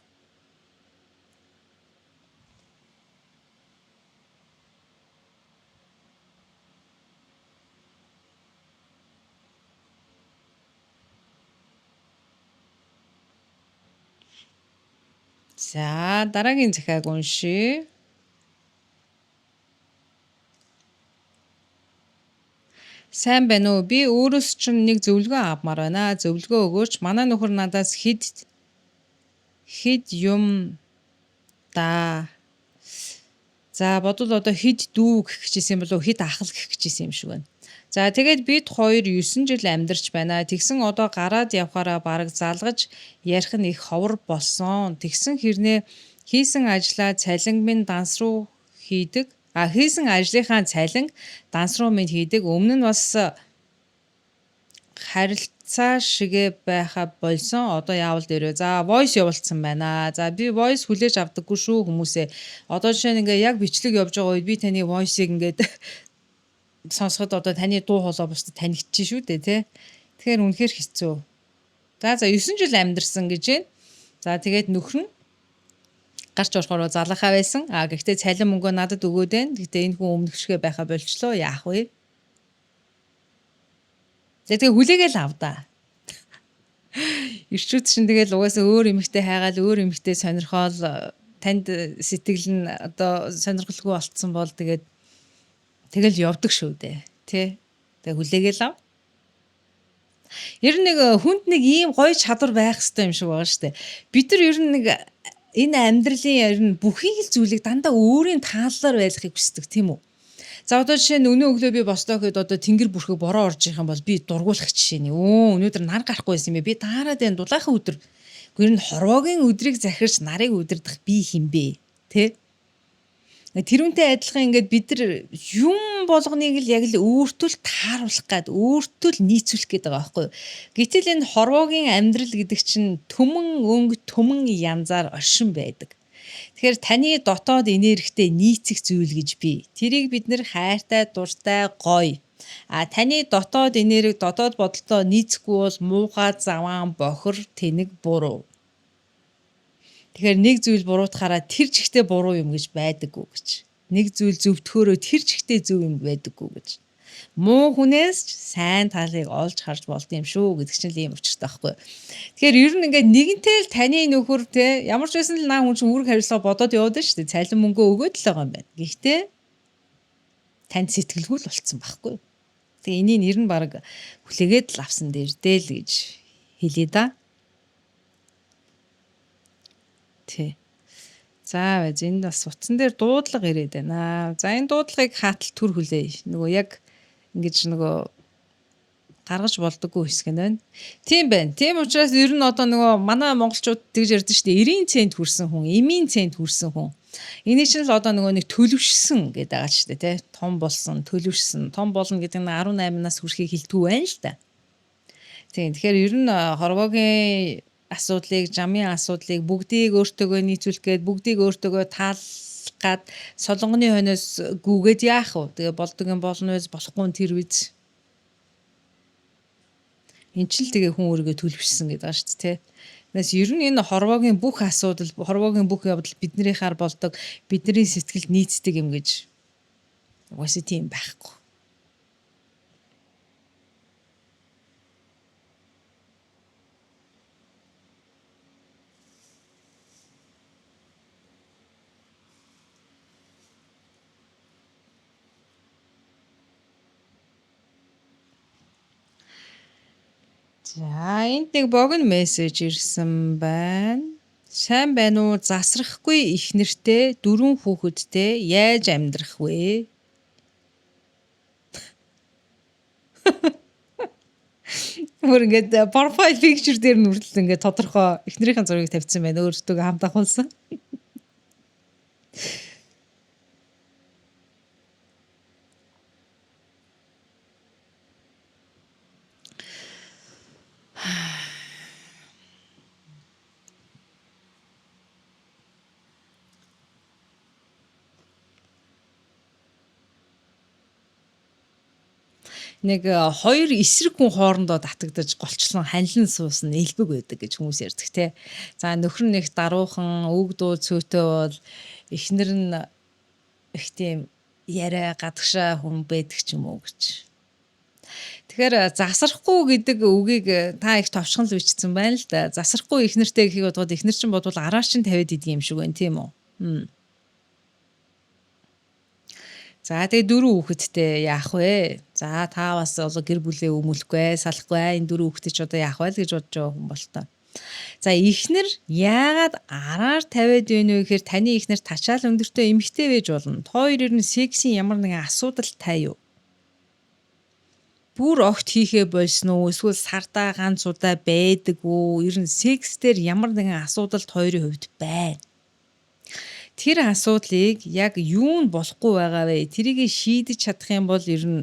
За дараагийн захиаг уншия. Сайн байна уу? Би өөрөөс чинь нэг зөвлөгөө авмаар байна. Зөвлөгөө өгөөч. Манай нөхөр надаас хэд юм да. За бодвол одоо хэд дүү гэх гэжсэн болов хэд ахал гэх гэжсэн юм шиг байна. За тэгээд бид хоёр 9 жил амьдарч байна. Тэгсэн одоо гараад явхаараа бараг залгаж ярих нь их ховор болсон. Тэгсэн хэрнээ хийсэн ажлаа цалин минь данс руу хийдэг. Хийсэн ажлынхаа цалин данс руу минь хийдэг. Өмнө нь бас харилцаа шигэ байха болсон. Одоо яавал дээрээ. За voice явуулсан байна. За би voice хүлээж авдаггүй шүү хүмүүсээ. Одоо жишээ нь ингээ яг бичлэг явж байгаа үед би таны voice-ийг ингээд сонсоход одоо таны дуу хоолой бусдад танигдчих шүү дээ тий. Тэгэхээр үнэхээр хэцүү. За 9 жил амьдарсан гэж байна. За тэгээд нөхөр нь гарч орохоор залахаа байсан. Гэхдээ цалин мөнгөө надад өгөөд байна. Гэхдээ энэ хүн өмнөх шигэ байха болчлоо. Яах вэ? Тэгээ хүлээгээл авдаа. Ирчүүд чинь тэгэл угаасаа өөр эмэгтэй хайгаал өөр эмэгтэй сонирхоол танд сэтгэл нь одоо сонирхолгүй болцсон бол тэгэл явдаг шүү дээ. Тэ. Тэгээ хүлээгээл ав. Ер нь нэг хүнд нэг ийм гоё чадвар байх хэрэгтэй юм шиг байгаа шүү дээ. Бид нар ер нь нэг энэ амьдралын ер нь бүхий л зүйлийг дандаа өөрийн тааллаар байлгахыг хүсдэг тийм үү? За одоо жишээ нь өнөө өглөө би бостоо хэд одоо тэнгэр бүрхэг бороо орж ирэх юм бол би дургуулах жишээ нь. Өнөөдөр нар гарахгүй байсан юм бэ? Би таараад энэ дулаахан өдөр. Гэр нь хорвоогийн өдрийг захирч нарыг өдөрдөх би хинбэ? Тэ? Тэрүүнтэй адилхан ингээд бид нар юм болгоныг л яг л өөртөө л тааруулах гад өөртөө л нийцүүлэх гээд байгаа байхгүй юу. Гэтэл энэ хорвоогийн амьдрал гэдэг чинь төмөн өнгө төмөн янзаар оршин байдаг. Тэгэхээр таны дотоод энергитэй нийцэх зүйл гэж бий. Тэрийг бид нэр хайртай, дуртай, гоё. Таны дотоод энерги, дотоод бодолтой нийцэхгүй бол муухай, заваан, бохор, тэнэг, буруу. Тэгэхээр нэг зүйл буруутахаараа тэр чигтээ буруу юм гэж байдаггүй гэж. Нэг зүйл зөвтгөөрөө тэр чигтээ зөв юм байдаггүй гэж. Муу хүнээс ч сайн талыг олж харж болд юм шүү гэдэг чинь л ийм учиртай байхгүй. Тэгэхээр ер нь ингээд нэгэнтэй л таны нөхөр те ямар ч байсан л наа хүн чинь үүрэг хариуцлага бодоод яваад байна шүү дээ. Цалин мөнгөө өгөөд л байгаа юм байна. Гэхдээ танд сэтгэлгүй л болцсон байхгүй. Тэгээ энийг нэр нь баг хүлээгээд л авсан дээр дээл гэж хэлье да. Тий. За байж энд бас утсан дээр дуудлага ирээд байна. За энэ дуудлагыг хаатал төр хүлээе. Нөгөө яг ингэж нөгөө гаргаж болдоггүй хэсэг нь байна. Тийм байна. Тийм учраас ер нь одоо нөгөө манай монголчууд тэгж ярьдэн шүү дээ. 90 цент хүрсэн хүн, эмийн цент хүрсэн хүн. Энийг чинь л одоо нөгөө нэг төлөвшсөн гэдэг байгаа шүү дээ, тий. Том болсон, төлөвшсөн. Том болно гэдэг нь 18-наас хүрэхийг хэлтгүү байна л та. Тийм. Тэгэхээр ер нь хорвоогийн асуудлыг, жамын асуудлыг бүгдийг өөртөөгөө нийцүүлэх гээд бүгдийг өөртөөгөө таалгаад солонгоны хойноос гүгээд яах вэ? Тэгээ болдог юм болно вэ? Болохгүй нь тэр үз. Энд ч л тэгээ хүн өөрийгөө төлөвшсөн гэдэг байгаа шүү дээ, тэ. Тэгээс ер нь энэ хорвоогийн бүх асуудал, хорвоогийн бүх явдал биднийхаар болдог, бидний сэтгэлд нийцдэг юм гэж угаасаа тийм байхгүй. За энд нэг богино мессеж ирсэн байна. Сайн байна уу? Засрахгүй их нэртэй 4 хүүхэдтэй яаж амьдрах вэ? Бүр ингээд profile picture дээр нь үргэлж ингээд тодорхой эхнэрийн зургийг тавьсан байна. Өөртөө хамт ахуулсан. Нэг хоёр эсрэг хүн хоорондоо татагдаж голчлон ханилан суусан элбэг байдаг гэж хүмүүс ярьдаг те. За нөхөр нь их даруухан, үг дуу цөөтэй бол эхнэр нь их тийм яриа гадагшаа хүн байдаг ч юм уу гэж. Тэгэхээр засрахгүй гэдэг үгийг та их товчхон л бичсэн байна л да. Засрахгүй эхнэртэй гэхийг бодоход эхнэр чинь бодвол араач нь тавиад идэг юм шиг байна тийм үү? За тэгээ 4 хүүхэдтэй яах вэ? За та бас гэр бүлээ өмүүлэхгүй, салахгүй энэ 4 хүүхэдтэй ч одоо яах вэ л гэж бодож байгаа хүн болтой. За эхнэр яагаад араар тавиад байна вэ гэхээр таны эхнэр тачаал өндөртэй эмэгтэй байж болно. Хоёр ер нь сексийн ямар нэгэн асуудал таа юу? Бүр огт хийхээ болсон уу? Эсвэл сардаа ганц удаа байдаг уу? Ер нь секс дээр ямар нэгэн асуудал хоёрын хувьд байна. Тэр асуудлыг яг юу нь болохгүй байгаа вэ? Тэрийг шийдэж чадах юм бол ер нь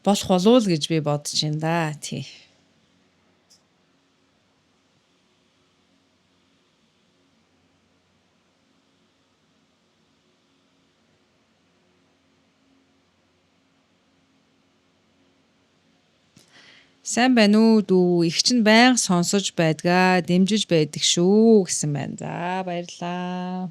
болох болов уу гэж би бодож байна да. Тий. Сайн байна уу дүү? Их чинь байнга сонсож байдгаа, дэмжиж байдаг шүү гэсэн байна. За баярлаа.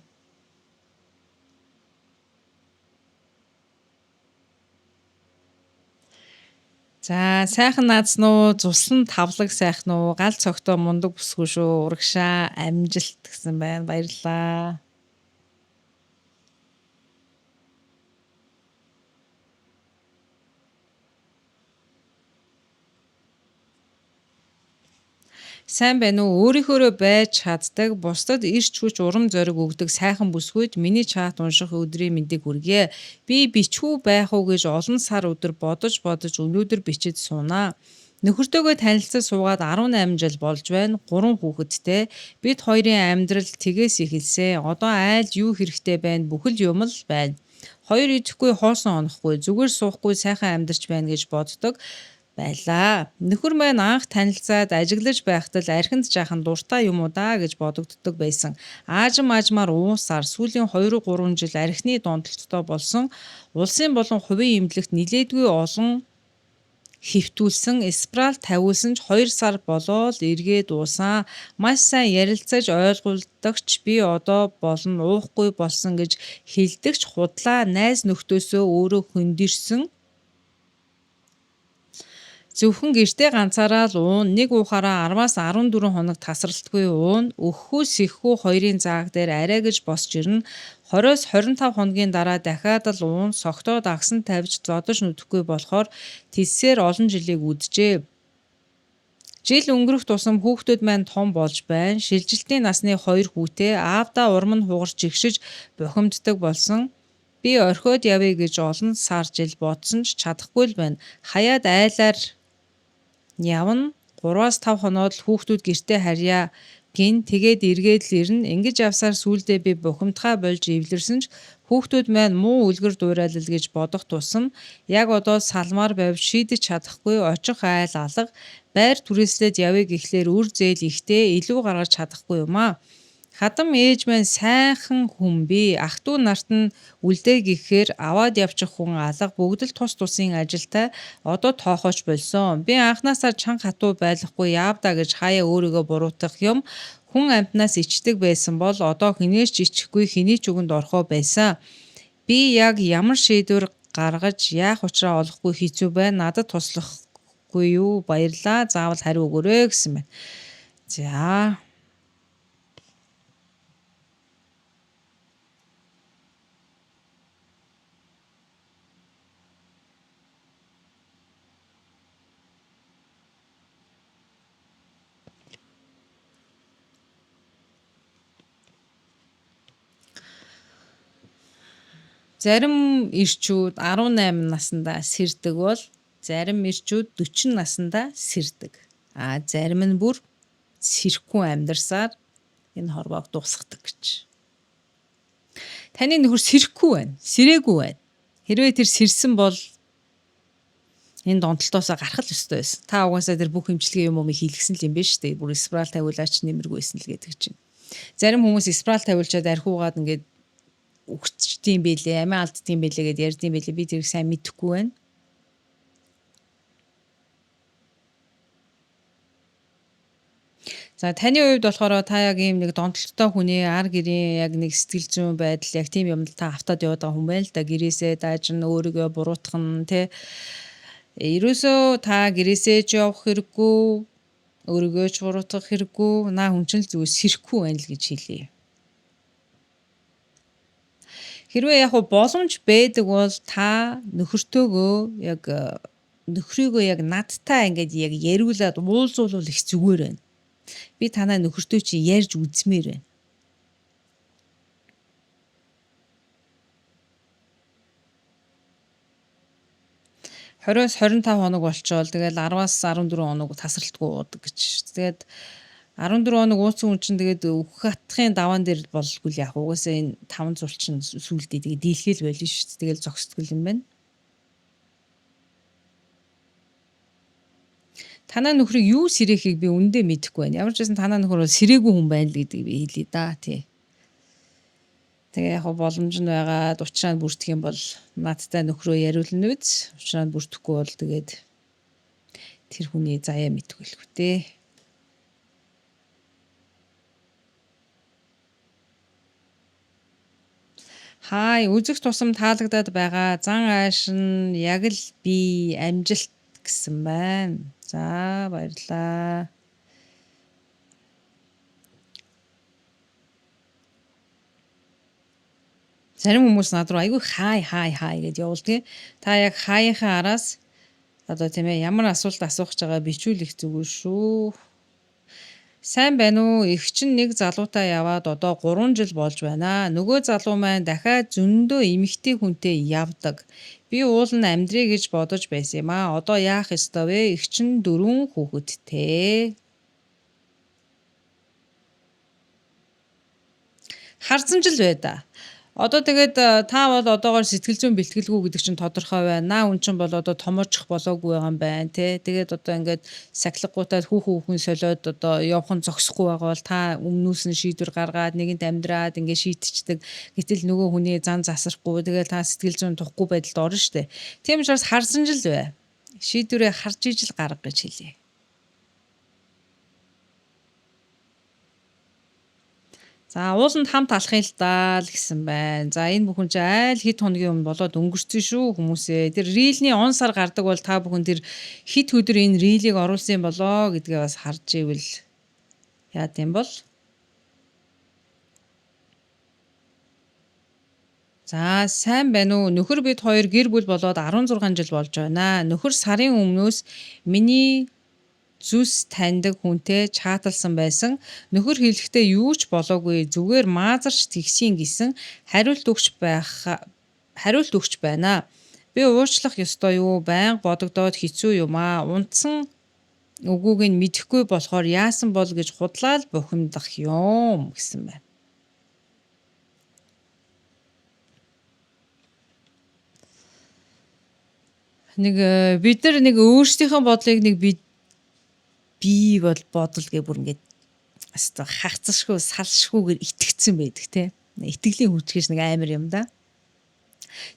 За сайхан наадсан уу? Цуслан тавлаг сайхан уу? Гал цогтоо мундаг бүсгүй шүү. Урагшаа амжилт гэсэн байна. Баярлаа. Сайн байна уу? Өөрийнхөөрөө байж чаддаг, бусдад ирч хүч урам зориг өгдөг сайхан бүсгүйд миний чат унших өдрийн мэндийг хүргье. Би бичгүү байх уу гэж олон сар өдөр бодож өнөөдөр бичиж суунаа. Нөхөртөөгөө танилцаж суугаад 18 жил болж байна. 3 хүүхэдтэй. Бид хоёрын амьдрал тгээс эхэлсэн. Одоо айл юу хэрэгтэй байна? Бүхэл юм л байна. Хоёр идэхгүй хоосон онохгүй, зүгээр суухгүй сайхан амьдарч байна гэж боддог. Байлаа. Нөхөр маань анх танилцаад ажиглаж байхдаа архинд жаахан дуртай юм уу даа гэж бодогддог байсан. Аажмаар уусаар сүүлийн 2-3 жил архины дондолттой болсон. Улсын болон хувийн эмнэлэгт нилээдгүй олон хөвтүүлсэн, спираль тавиулсан ч 2 сар болоод эргээд уусан. Маш сайн ярилцаж ойлгуулдагч би одоо болон уухгүй болсон гэж хэлдэгч худлаа найз нөхдөөсөө өөрөө хөндөрсөн. Зөвхөн гэртээ ганцаараа л уун, нэг уухаараа 10-аас 14 хоног тасралтгүй уун, өгөхгүй сэхүү хоёрын зааг дээр арай гэж босч ирнэ. 20-с 25 хоногийн дараа дахиад л уун, согтоод агсан тавьж зодож нүдэхгүй болохоор тэлсээр олон жилийг үджээ. Жил өнгөрөх тусам хүүхдүүд маань том болж байна. Шилжилтийн насны 2 хүүтэй, аавдаа урам нь хугарч игшиж бухимддаг болсон. Би орхиод явъя гэж олон сар жил бодсон ч чадахгүй л байна. Хаяад айлаар явна 3-аас 5 хоноод л хүүхдүүд гэртээ харьяа гин тэгээд эргээд л ирнэ. Ингэж явсаар сүүлдээ би бухимдхаа болж эвлэрсэн ч хүүхдүүд маань муу үлгэр дуурайлал гэж бодох тусам яг одоо салмаар байв шийдэж чадахгүй очих айл алга байр түрээслээд явъя гэхлээр үр зээл ихтэй илүү гаргаж чадахгүй юм аа. Хадам ээж маань сайхан хүн би. Ах トゥ нарт нь үлдээ гэхээр аваад явчих хүн алга бүгд л тус тусын ажилтай одоо тоохооч болсон. Би анхнаасаа чанга хатуу байхгүй яавдаа гэж хаяа өөрийгөө буруутгах юм. Хүн амтнаас ичдэг байсан бол одоо хинээс ч ичихгүй хэний ч үгэнд орхоо байсан. Би яг ямар шийдвэр гаргаж яах учраа олохгүй хэцүү байна. Надад туслахгүй юу? Баярлаа. Заавал хариу өгөөрэй гэсэн байна. За зарим ирчүүд 18 наснда сэрдэг бол зарим ирчүүд 40 наснда сэрдэг. Зарим нь бүр сэрхгүй амьдарсаар энэ хорвоог дуусгадаг гэж. Таны нөхөр сэрхгүй байна. Сэрээгүй байна. Хэрвээ тэр сэрсэн бол энэ донтолтоосоо гарах л ёстой байсан. Та угаасаа тэр бүх эмчилгээ юм хийлгсэн л юм байна шүү дээ. Бүр спираль тавиулаач нэмэргүйсэн л гэдэг чинь. Зарим хүмүүс спираль тавиулчаад архиугаад ингээд үгчдийн бэлээ, амиа алддгийн бэлээ гэдээ ярьдгийн бэлээ. Би тэрийг сайн мэдэхгүй байна. За таны хувьд болохоор та яг ийм нэг донтолттой хүний ар гэрийн яг нэг сэтгэл зүйн байдал яг тийм юм л та автаад яваад байгаа хүн байл та гэрээсээ даажин өөрийгөө буруутгах нь тий. Ерөөсөө та гэрээсээ ч явах хэрэггүй, өөрийгөө ч буруутгах хэрэггүй, хүн чинь л зүгээр сэрхгүй байна л гэж хэлье. Хэрвээ яг боломж байдаг бол та нөхөртөөгөө яг нөхрийгөө яг надтай ингээд яг яриулаад уулзуулвал их зүгээр байна. Би танаа нөхөртөө чи ярьж үзмээр байна. Хороос 25 хоног болчоол тэгэл 10-аас 14 хоног тасралтгүй уудаг гэж. Тэгээд 14 хоног ууцсан хүн чинь тэгээд өөх хатхын даваан дээр болгүй л яг угаасаа энэ 5 зул чинь сүулдээ тэгээд дийлхэл байлаа шүү дээ. Тэгэл зогсдгүй юм байна. Танаа нөхрийг юу сэрэхийг би үндэ мэдэхгүй байна. Ямар ч байсан танаа нөхөр бол сэрээгүй хүн байна л гэдгийг би хэлье да тий. Тэгээ яг боломж нь байгаа учраа бүртгэх юм бол надтай нөхрөө яриулна үз. Учраа бүртгэхгүй бол тэгээд тэр хүний заяа мэдгүй л хөтэй. Хай үзэх тусам таалагдаад байгаа зан ааш нь яг л би амжилт гэсэн байна. За баярлаа. Зарим хүмүүс над руу айгүй хай гэж явуулдаг. Та яг хаяхаа араас одоо тийм ээ ямар асуулт асуух гэж байгаа бичүүлэх зүгээр шүү. Сайн байна уу? Их чинь нэг залуутай яваад одоо 3 жил болж байна. Нөгөө залуу маань дахиад зөндөө эмэгтэй хүнтэй явдаг. Би уул нь амьдрий гэж бодож байсан юм аа. Одоо яах ёстой вэ? Их чинь 4 хүүхэдтэй. Харсан жил бай да. Одоо тэгээд та бол одоогоор сэтгэл зүйн бэлтгэлгүй гэдэг чинь тодорхой байна. Үн чинь бол одоо томоочих болоогүй байгаа юм байна тий. Тэгээд одоо ингээд сахилгагуудад хүүхэн солиод одоо явах нь зогсохгүй байгаа бол та өмнөөс нь шийдвэр гаргаад нэгэнт амьдраад ингээд шийтчихдэг. Гэтэл нөгөө хүний зан засахгүй тэгээд та сэтгэл зүйн тухгүй байдалд орно штэ. Тийм учраас харсан жил бай. Шийдвэрээ харж ижил гарга гэж хэлье. За ууланд хамт алахын л даа л гэсэн байна. За энэ бүхэн чи айл хэд хоногийн өмнө болоод өнгөрцөн шүү хүмүүсээ. Тэр рилний он сар гардаг бол та бүхэн тэр хэд өдөр энэ рилийг оруулсан болоо гэдгээ бас харж ивэл яа гэм бол. За сайн байна уу? Нөхөр бид хоёр гэр бүл болоод 16 жил болж байна. Нөхөр сарын өмнөөс миний зүс таньдаг хүнтэй чаталсан байсан. Нөхөр хэлэхдээ юу ч болоогүй зүгээр маазарч тэгсийн гэсэн хариулт өгч байна. Би уучлах ёстой юу? Байнга бодогдоод хэцүү юм аа. Унтсан үгүйг нь мэдэхгүй болохоор яасан бол гэж худлаа л бухимдах юм гэсэн байна. Бид нар өөрсдийнхөө бодлыг би бол бодол гэ бүр ингээд asta хагцшгүй салшгүйгээр итгэцэн байдаг те. Итгэлийн хүчгээс амар юм да.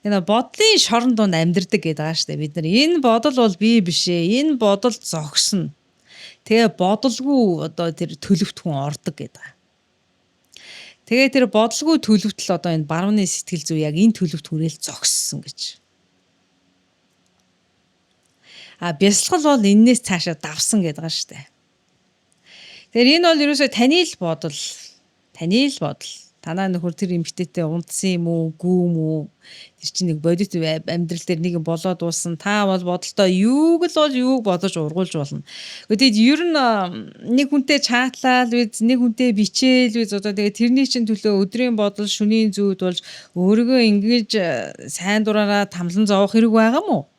Энэ бодлын шорон донд амьдэрдэг гэдэг байгаа штэ бид нар. Энэ бодол бол би биш ээ. Энэ бодол зогсно. Тэгээ бодлгүй одоо тэр төлөвт хүн ордог гэдэг. Тэгээ тэр бодлгүй төлөвтл одоо энэ барууны сэтгэл зүй яг энэ төлөвт хүрээл зогссон гэж. Бясалгал бол эннээс цаашаа давсан гэдэг байгаа шүү дээ. Тэгэхээр энэ бол ерөөсөө таны л бодол. Танаа нөхөр тэр эмэгтэйтэй унтсан юм уу, гүм үү? Тэр чинь нэг бодит амьдрал дээр нэг болоод уусан. Та бол бодолтой юуг бодож ургуулж болно. Тэгээд ер нь нэг хүнтэй чатлал үз, нэг хүнтэй бичээл үз одоо тэгээд тэрний чинь төлөө өдрийн бодол, шөнийн зүйд болж өөрийгөө ингэж сайн дураараа тамлан зовох хэрэг байгаа мó?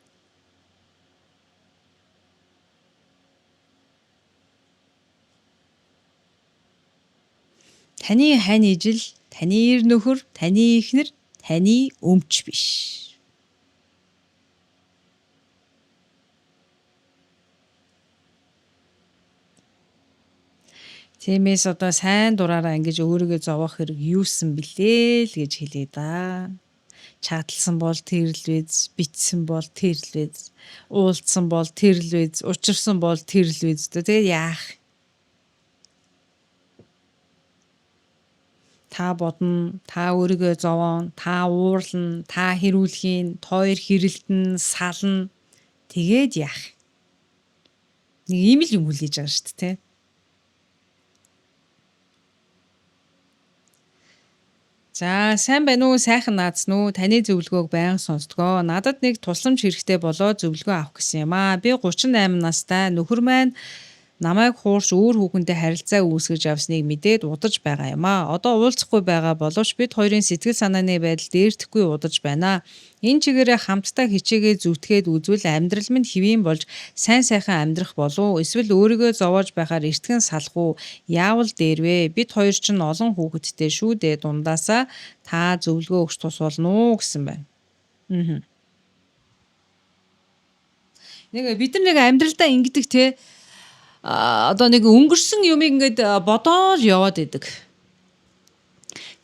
Таны хань ижил, таны ир нөхөр, таны эхнэр, таны өмч биш. Тиймээс одоо сайн дураараа ингэж өөрийгөө зовоох хэрэг юусэн блээ л гэж хэлээ да. Чатлсан бол тэрл виз, битсэн бол тэрл виз, уулзсан бол тэрл виз, учирсан бол тэрл виз. Тэгээд яах? Та бодно, та өөрийгөө зовоон, та уурлна, та хэрүүлхийн, тойр хэрэлдэн, сална. Тэгээд яах? Нэг ийм л юм хүлээж байгаа шүү дээ. За сайн байна уу? Сайхан наадсан уу? Таны зөвлөгөөг байнга сонсдгоо. Надад нэг тусламж хэрэгтэй болоод зөвлөгөө авах гэсэн юм аа. Би 38 настай. Нөхөр маань намайг хуурч өөр хүүхэнтэй харилцаа үүсгэж авсныг мэдээд удаж байгаа юм аа. Одоо уулзахгүй байгаа боловч бид хоёрын сэтгэл санааны байдал дээрдэхгүй удаж байна. Энэ чигээрээ хамтдаа хичээгээ зүтгээд үзвэл амьдрал минь хэвийн болж сайн сайхан амьдрах болов эсвэл өөрийгөө зовоож байхаар эртгэн салах уу? Яавал дээрвэ? Бид хоёр ч олон хүүхэдтэй шүү дээ. Дундаасаа та зөвлөгөө өгч тус болно уу гэсэн байна. Нэг бид нар нэг амьдралдаа ингэдэг те одоо нэг өнгөрсөн юмыг ингээд бодоол яваад идэг.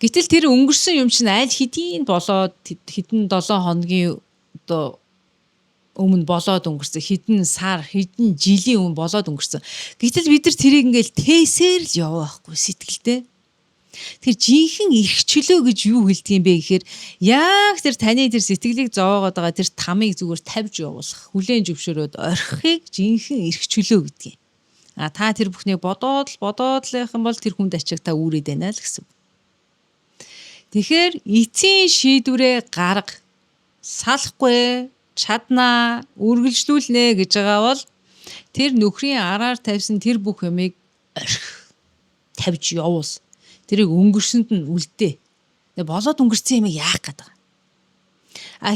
Гэтэл тэр өнгөрсөн юм чинь аль хэдийн болоод хэдэн 7 хоногийн одоо өмнө болоод өнгөрсөн, хэдэн сар, хэдэн жилийн өмнө болоод өнгөрсөн. Гэтэл бид нар тэрийг ингээл тээсээр л яваа байхгүй сэтгэлдээ. Тэр жинхэнэ эрх чөлөө гэж юу хэлдэг юм бэ гэхээр яг тэр таны тэр сэтгэлийг зовоогоод байгаа тэр тамыг зүгээр тавьж явуулах, хүлээн зөвшөөрөөд орхихыг жинхэнэ эрх чөлөө гэдэг юм. Та тэр бүхнийг бодоод явах юм бол тэр хүнд ачиг та үүрээд байна л гэсэн. Тэгэхээр эцсийн шийдвэрээ гарга, салахгүй, чаднаа, үргэлжлүүлнэ гэж байгаа бол тэр нөхрийн араар тавьсан тэр бүх юмыг орхих, тавьж явуул. Тэрийг өнгөрсөнд нь үлдээ. Болоод өнгөрсөн юмыг яах гээд байгаа.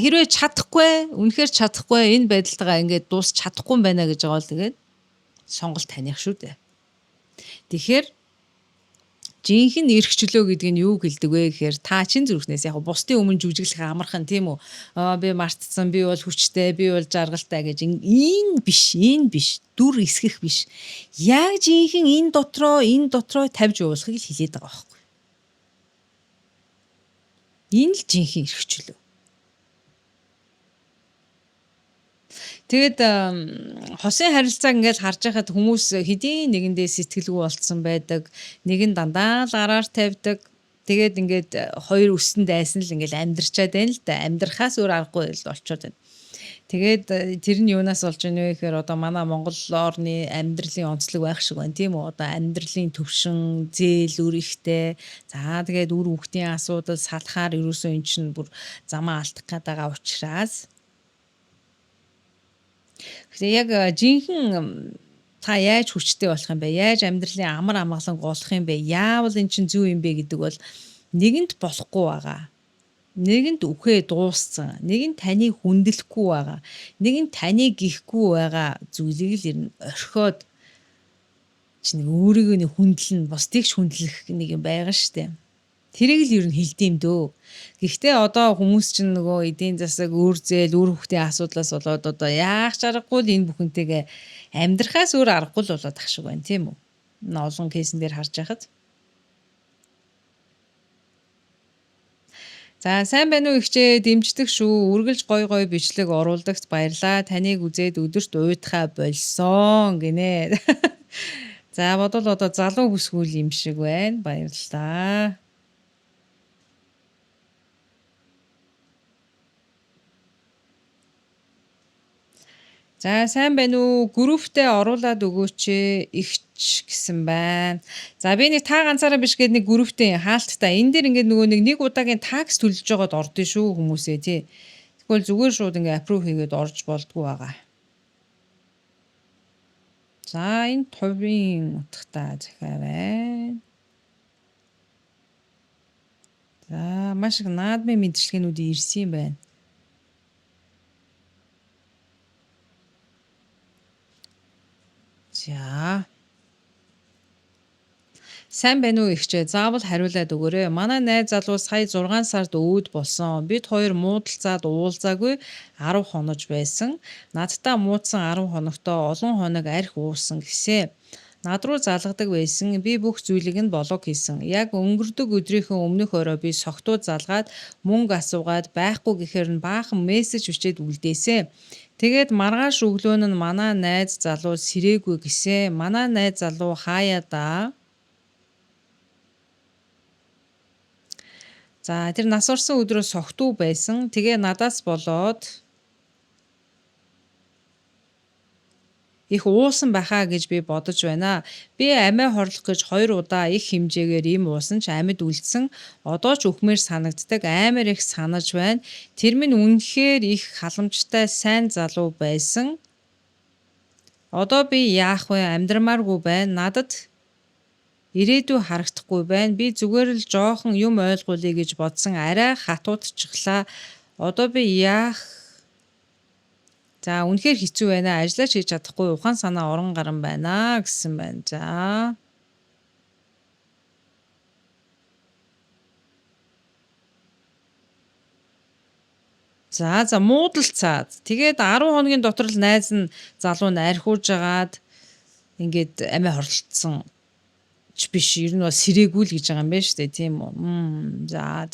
Хэрвээ чадахгүй, үнэхээр чадахгүй энэ байдалтайгаа ингээд дуус чадахгүй юм байна гэж байгаа бол тэгээд сонголт таних шүү дээ. Тэгэхээр жинхэнэ эрх чөлөө гэдэг нь юу гэлдэг вэ гэхээр та чин зүрхнээс яг бусдын өмнө жүжиглэх амархан тийм үү? Би мартцсан, би бол хүчтэй, би бол жаргалтай гэж энэ биш, дүр эсгэх биш. Яг жинхэнэ энэ дотроо тавьж явуулахыг хэлээд байгаа байхгүй. Энэ л жинхэнэ эрх чөлөө. Тэгэд хосын харилцааг ингээд харж байхад хүмүүс хэдийн нэгэндээ сэтгэлгүй болцсон байдаг. Нэг нь дандаа л араар тавьдаг. Тэгээд ингээд хоёр өстөнд дайсан л ингээд амьдрчаад байна л да. Амьдрахаас өөр аргагүй л болчиход байна. Тэгээд тэр нь юунаас болж байна вэ гэхээр одоо манай Монгол орны амьдралын онцлог байх шиг байна тийм үү? Одоо амьдралын төвшин, зээл, үр ихтэй. За тэгээд үр хүүхдийн асуудал салахаар ерөөсөө эн чинь бүр замаа алдах гээд байгаа учраас яг жинхэнэ та яаж хүчтэй болох юм бэ? Яаж амьдралын амар амгалан голох юм бэ? Яавал эн чинь зөв юм бэ гэдэг бол нэгэнд болохгүй байгаа. Нэгэнд үхээ дууссан. Нэг нь таныг хүндлэхгүй байгаа. Нэг нь таныг гихгүй байгаа зүйлийг л ер нь орхиод чинь өөрийгөө нэг хүндлэн, бусдыг ч хүндлэх нэг юм байгаа штэ. Тэрийг л ер нь хэлдэм дөө. Гэхдээ одоо хүмүүс чинь нөгөө эдийн засаг, өөр зээл, өөр хүүхдийн асуудлаас болоод одоо яах чаргагүй л энэ бүхэнтэйгээ амьдрахаас өөр аргагүй л болоод ах шиг байна тийм үү? Олон кейсэн дээр харж байхад. За сайн байна уу ихчээ, дэмждэг шүү. Үргэлж гой бичлэг оруулдагт баярлаа. Таныг үзээд өдөрт уйдхаа болсон гинэ. За бодвол одоо залуу бүсгүүл юм шиг байна. Баярлалаа. За сайн байна уу? Групптэй оруулаад өгөөч ихч гэсэн байна. За би нэг та ганцаараа биш гээд нэг групптэй хаалттай. Энэ дээр ингээд нөгөө нэг удаагийн такс төлж жоод ордё шүү хүмүүсээ тий. Тэгвэл зүгээр шууд ингээд аппрув хийгээд орж болдгоо байгаа. За энэ товын утгатай захиа байна. За маш их наадмын мэдчилгээнүүд ирсэн юм байна. За. Сайн байна уу ихчээ? Заавал хариулаад өгөөрэй. Манай найз залуу сая 6 сард өвд болсон. Бид хоёр муудалцаад уулзаагүй 10 хоног байсан. Надтай муудсан 10 хоногтоо олон хоног арх уусан гэсэ. Над руу залгадаг байсан. Би бүх зүйлийг нь блок хийсэн. Яг өнгөрдөг өдрийнхөө өмнөх орой би согтууд залгаад мөнгө асуугаад байхгүй гэхээр нь баахан мессеж бичээд үлдээсэ. Тэгээд маргааш өглөө нь манай найз залуу сэрээгүй гэсэ. Манай найз залуу хааяа да? За тэр нас орсон өдрөө согтуу байсан. Тэгээ надаас болоод их уусан байхаа гэж би бодож байна. Би амиа хорлох гэж 2 удаа их хэмжээгээр им уусан ч амьд үлдсэн. Одоо ч өхмөр санагддаг, амар их санаж байна. Тэр минь үнэхээр их халамжтай сайн залуу байсан. Одоо би яах вэ? Амьдрмааргүй байна. Надад ирээдүй харагдахгүй байна. Би зүгээр л жоохон юм ойлгуулъя гэж бодсон. Арай хатуудчихлаа. Одоо би яах? За үнэхээр хэцүү байна. Ажиллаж хийж чадахгүй ухаан санаа орон гарan байна гэсэн байна. За муудалцаад. Тэгээд 10 хоногийн дотор л найз нь залуу нь архиуж агаад ингээд амиа хорлцсон ч биш. Ер нь бол сэрээгүй л гэж байгаа юм байна шүү дээ, тийм үү? За.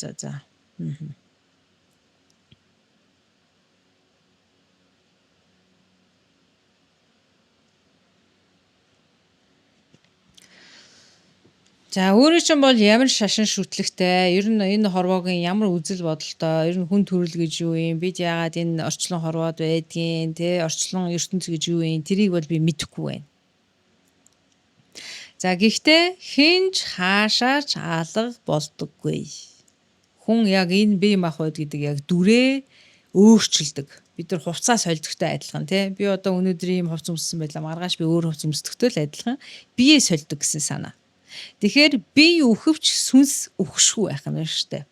За өөрөө чинь бол ямар шашин шүтлэгтэй, ер нь энэ хорвоогийн ямар үзэл бодолтой, ер нь хүн төрөл гэж юу юм, бид яагаад энэ орчлон хорвоод байдгийн, орчлон ертөнц гэж юу юм, тэрийг бол би мэдэхгүй байна. За гэхдээ хинж хаашаач алга болдоггүй. Хүн яг энэ бие махбод гэдэг яг дүрээ өөрчилдөг. Бид нар хувцас сольдогтой адилхан тий. Би одоо өнөөдөр ийм хувц өмссөн байлаа, маргааш би өөр хувц өмсдөгтэй л адилхан. Бие сольдог гэсэн санаа. Тэгэхээр бие үхвч сүнс үхшгүй байх юм шүү дээ.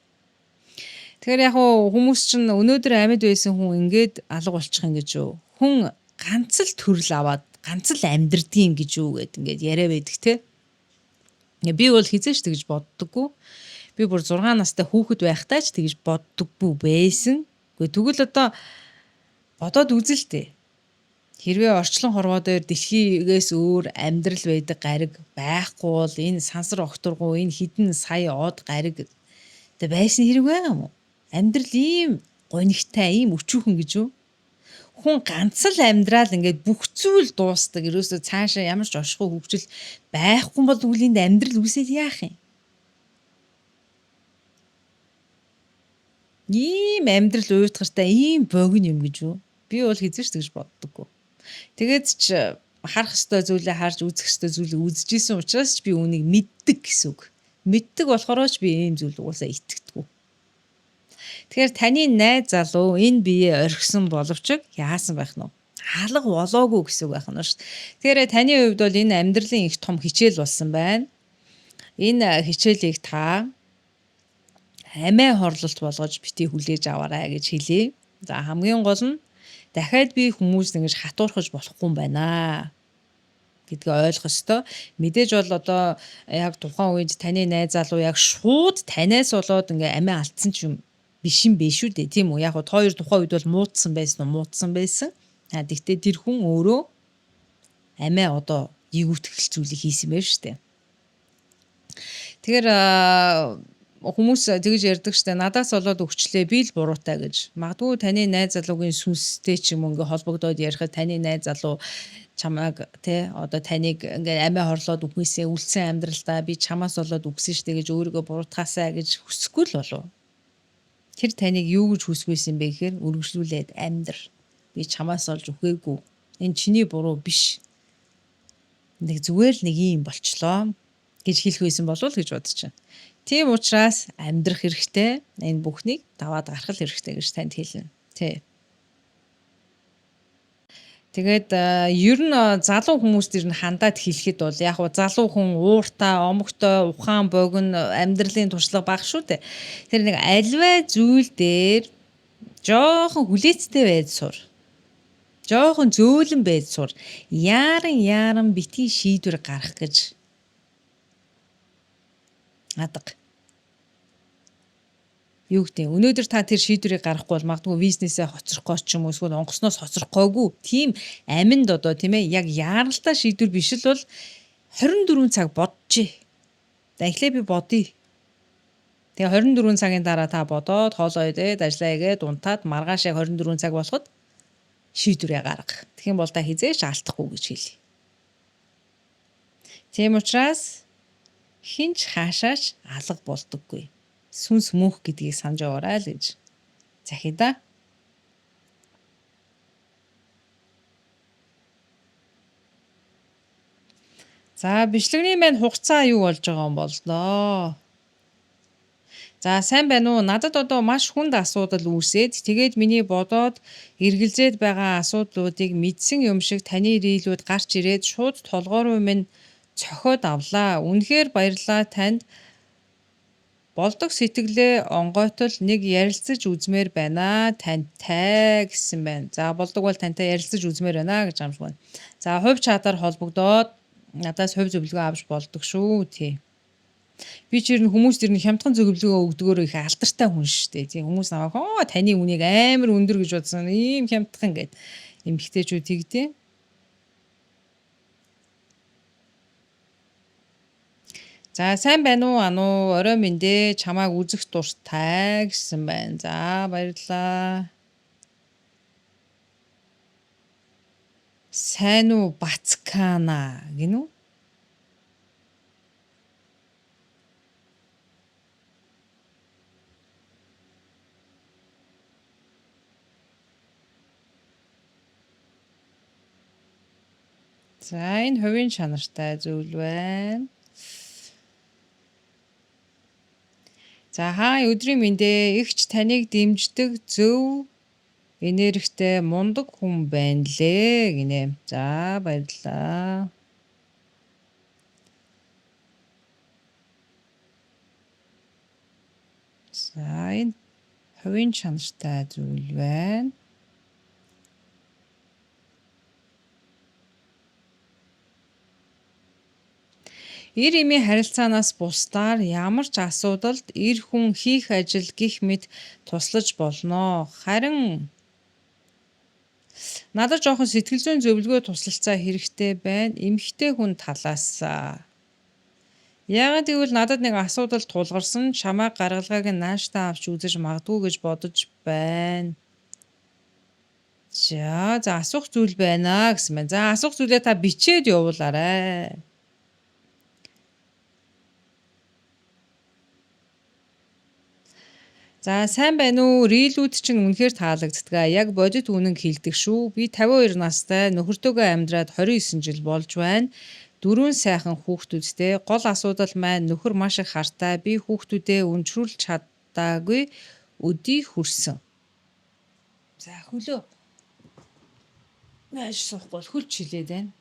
Тэгэхээр яг хүмүүс чинь өнөөдөр амьд байсан хүн ингээд алга болчих юм гэж юу? Хүн ганц л төрөл аваад ганц л амьдрдгийн гэж юу гэд ингээд яриа байдаг те. Би бол хизээч тэгж боддоггүй. Би бүр 6 настай хүүхэд байхдаа ч тэгж боддоггүй байсан. Тэгвэл одоо бодоод үзэлтэй. Хэрвээ орчлон хорвоо дээр дэлхийгээс өөр амьдрал байдаг гариг байхгүй бол энэ сансар огторгуу энэ хідэн сая од гариг байсан хэрэг байгаа юм уу? Амьдрал ийм гонигтай, ийм өчүүхэн гэж юу? Хүн ганц л амьдрал ингээд бүх зүйл дуустдаг. Ерөөсөө цаашаа ямар ч оршихуй хөвжил байхгүй бол үлийн амьдрал үсээд яах юм? Ийм амьдрал уйтгартай, ийм богино юм гэж юу? Би бол хизээч тэгж боддоггүй. Тэгээд ч харах ёстой зүйлээ харж үзэх ёстой зүйлээ үзэж исэн учраас ч би үүнийг мэддэг гэсэн үг. Мэддэг болохоор ч би ийм зүйл угаасаа итгэдэггүй. Тэгэхээр таны найз залуу энэ биеэ орхисон боловч яасан байх нь вэ? Алга болоогүй гэсэн үг байх нь шүү дээ. Тэгэхээр таны хувьд бол энэ амьдралын их том хичээл болсон байна. Энэ хичээлийг та амиа хорлолт болгож бити хүлээж аваарай гэж хэлье. За хамгийн гол нь дахиад би хүмүүс ингэж хатуурхаж болохгүй юм байна гэдгийг ойлгох ёстой. Мэдээж бол одоо яг тухайн үед таны найз залуу яг шууд танаас болоод ингээ амиа алдсан ч юм биш юм бэ шүү дээ. Тийм үү? Яг хоёр тухайн үед бол муудсан байсан. Гэхдээ тэр хүн өөрөө амиа одоо гүйтгэл зүйлийг хийсэн байх шүү дээ. Тэгэхээр хүмүүс тэгж ярьдаг штэ надаас болоод өгчлээ би л буруутай гэж. Магадгүй таны найз залуугийн сүнстэй ч юм ингээ холбогдоод ярихад таны найз залуу чамайг одоо таныг ингээ амиа хорлоод үхээсээ үлдсэн амьдралдаа би чамаас болоод үгсэн штэ гэж өөрийгөө буруутгаасаа гэж хүсэхгүй л болов. Тэр таныг юу гэж хүсвэсэн бэ гэхээр үргэлжлүүлээд амьдр. Би чамаас олж үхээгүй. Энэ чиний буруу биш. Нэг зүгээр л нэг юм болчлоо гэж хэлэх байсан болов л гэж бодож байна. Тийм учраас амьдрах хэрэгтэй. Энэ бүхнийг даваад гаргах хэрэгтэй гэж танд хэлнэ. Тэгээд ер нь залуу хүмүүст ер нь хандаад хэлэхэд бол яг залуу хүн ууртай, омогтой, ухаан богино амьдралын туршлага бага шүү дээ. Тэр нэг альваа зүйл дээр жоохон хүлээцтэй байж сур. Жоохон зөөлөн байж сур. Яаран битгий шийдвэр гаргах гэж надаг. Юу гэдэг өнөөдөр та тэр шийдвэрийг гаргахгүй бол магадгүй бизнесээ хоцрохгүй ч юм уу эсвэл онгоцноос хоцрохгүйгүй тийм аминд одоо тийм ээ яг яаралтай шийдвэр биш л бол 24 цаг бодчих. Дахлаа би бодъё. Тэгээ 24 цагийн дараа та бодоод хоолоо идээд ажиллаа игээд унтаад маргааш яг 24 цаг болоход шийдвэрээ гарга. Тэгэх юм бол та хизээш алдахгүй гэж хэлье. Тийм учраас хинч хаашаач алга болдоггүй. Сүнс мөнх гэдгийг санаж яваарай л гэж захий да. За бичлэгний маань хугацаа юу болж байгаа юм бол доо. За сайн байна уу? Надад одоо маш хүнд асуудал үүсээд тэгээд миний бодоод эргэлзээд байгаа асуудлуудыг мэдсэн юм шиг таны ирээлүүд гарч ирээд шууд толгойроо минь цохиод авлаа. Үнэхээр баярлалаа танд. Болдог сэтгэлээ онгойтол нэг ярилцаж үзмээр байна. Тантай гэсэн байна. За болдог бол тантай ярилцаж үзмээр байна гэж амж байна. За хувь чадаар холбогдоод надаас хувь зөвлөгөө авч болдог шүү. Тий. Би ч ер нь хүмүүст ер нь хямдхан зөвлөгөө өгдөгөөр их алдартай хүн шүү дээ. Тийм хүмүүс намайг таны үнийг амар өндөр гэж бодсон. Ийм хямдхан гэд эмгтээчүүд тэгдэ. За сайн байна уу? Ануу орой мэндэ чамааг үзэх дуртай гэсэн байна. За баярлалаа. Сайн уу Бацкана гинү? За энэ хувийн чанартай зүйл байна. За хаа өдрийн мэндэ ихч таныг дэмждэг зөв энергитэй мундаг хүн байна лээ гинэ. За баярлалаа. За энэ хувийн чанартай зүйл байна. Эр эмийн харилцаанаас бусдаар ямар ч асуудалд эр хүн хийх ажил гих мэд туслаж болно. Харин надад жоохон сэтгэл зүйн зөвлөгөө туслалцаа хэрэгтэй байна. Эмэгтэй хүн талаас. Яагаад гэвэл надад нэг асуудал тулгарсан чамаа гаргалгааг нь нааштай авч үзэж магадгүй гэж бодож байна. За асуух зүйл байна гэсэн байна. За асуух зүйлээ та бичээд явуулаарай. За сайн байна уу? Рилүүд чинь үнэхээр таалагддаг. Яг бодит үнэн хэлдэг шүү. Би 52 настай нөхөртөөгөө амьдраад 29 жил болж байна. 4 сайхан хүүхдүүдтэй. Гол асуудал маань нөхөр маш их хартай. Би хүүхдүүдээ өнчрүүлж чадаагүй өдий хүрсэн. За хөлөө. Яаж суухгүй бол хөлч хилээд байна.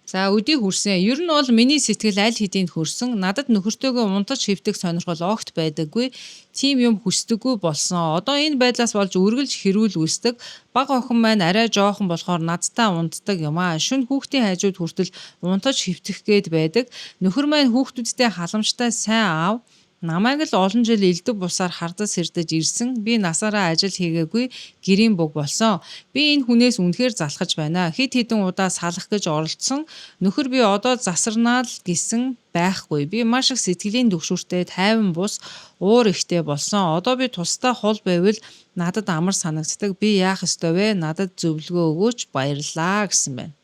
За өдий хүрсэн. Ер нь бол миний сэтгэл аль хэдийн хөрсөн. Надад нөхөртөөгөө унтаж хөвтөх сонирхол огт байдаггүй. Тим юм хүсдэггүй болсон. Одоо энэ байдлаас болж үргэлж хэрүүл үүсдэг. Бага охин маань арай жоохон болохоор надтай унтдаг юм аа. Шүн хүүхдийн хажууд хүртэл унтаж хөвтөх гээд байдаг. Нөхөр маань хүүхдүүдтэй халамжтай сайн аав. Намайг л олон жил элдв бусаар хардаж сэрдэж ирсэн. Би насаараа ажил хийгээгүй, гэрийн бүг болсон. Би энэ хүнээс үнэхээр залхаж байна. Хэд хэдэн удаа салах гэж оролдсон. Нөхөр би одоо засарнаа л гэсэн байхгүй. Би маш их сэтгэлийн түгшүүртэй, тайван бус, уур ихтэй болсон. Одоо би тусдаа хол байвал надад амар санагддаг. Би яах ёстой вэ? Надад зөвлөгөө өгөөч, баярлалаа гэсэн байна.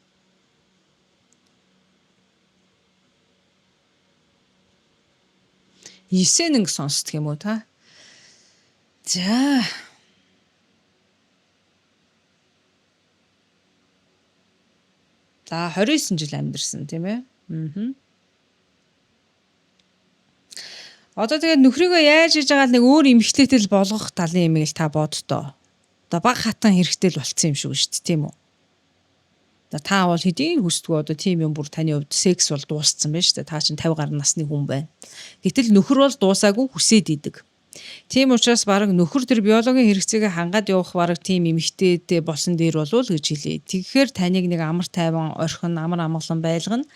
Есенинг сонсдог юм уу та? За. За 29 жил амьдэрсэн тийм ээ. Одоо тэгээд нөхрийгөө яаж хийж байгаа л нэг өөр эмэгтэйтэй л болгох талын юмыг л та боддоо. Одоо баг хатан хэрэгтэй л болцсон юм шиг шүү дээ тийм үү? Та бол хэдийн хүсдэггүй одоо тийм юм бүр таны хувьд секс бол дууссан байна шүү дээ. Та чинь 50 гаруй насны хүн байна. Гэтэл нөхөр бол дуусаагүй хүсээд идэг. Тийм учраас баг нөхөр төр биологийн хэрэгцээгээ хангаад явах баг тийм эмэгтэйтэй болсон дээр болов л гэж хэлээ. Тэгэхээр таныг нэг амар тайван орхин амар амгалан байлгана.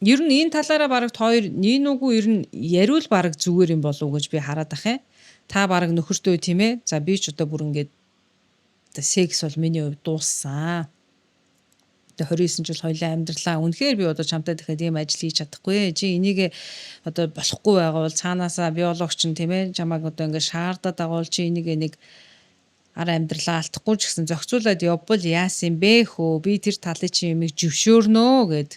Ер нь энэ талаараа баг хоёр нэг үгүй ер нь яриул баг зүгээр юм болов уу гэж би хараад ах юм. Та баг нөхөртөө тийм ээ. За би ч одоо бүр ингээд секс бол миний хувьд дууссан. Одоо 29 жил хоёлаа амьдралаа. Үнэхээр би одоо чамтай дахиад ийм ажил хийж чадахгүй. Чи энийг одоо болохгүй байгаа бол цаанаасаа биологч нь тийм ээ чамайг одоо ингээд шаардаад байгаа бол чи энийг нэг ар амьдралаа алдахгүй ч гэсэн зохицуулаад явбал яасан бэ хөө. Би тэр талын чи юмыг жившөөрнөө гэд.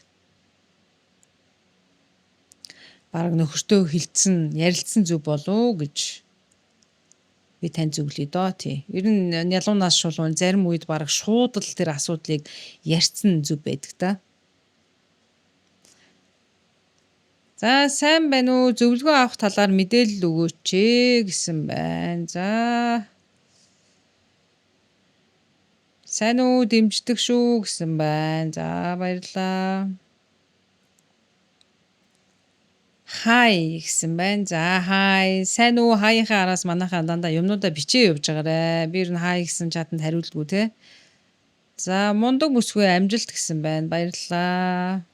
Бараг нөхөртөө хилцэн ярилцсан зүг болов гэж Би танд зөвлөе доо тий. Ер нь ялуунаас шулуун зарим үед бараг шууд л тэр асуудлыг ярьсан зүв байдаг та. За сайн байна уу? Зөвлөгөө авах талаар мэдээлэл өгөөч гэсэн байна. За сайн уу? Дэмждэг шүү гэсэн байна. За баярлалаа. Хай гэсэн байна. За хай. Сайн уу? Хаяхаа араас манайхаа дандаа юмнуудаа бичээ явж байгаарэ. Би ер нь хай гэсэн чатанд хариулдгүй те. За мундаг бүсгүй амжилт гэсэн байна. Баярлалаа.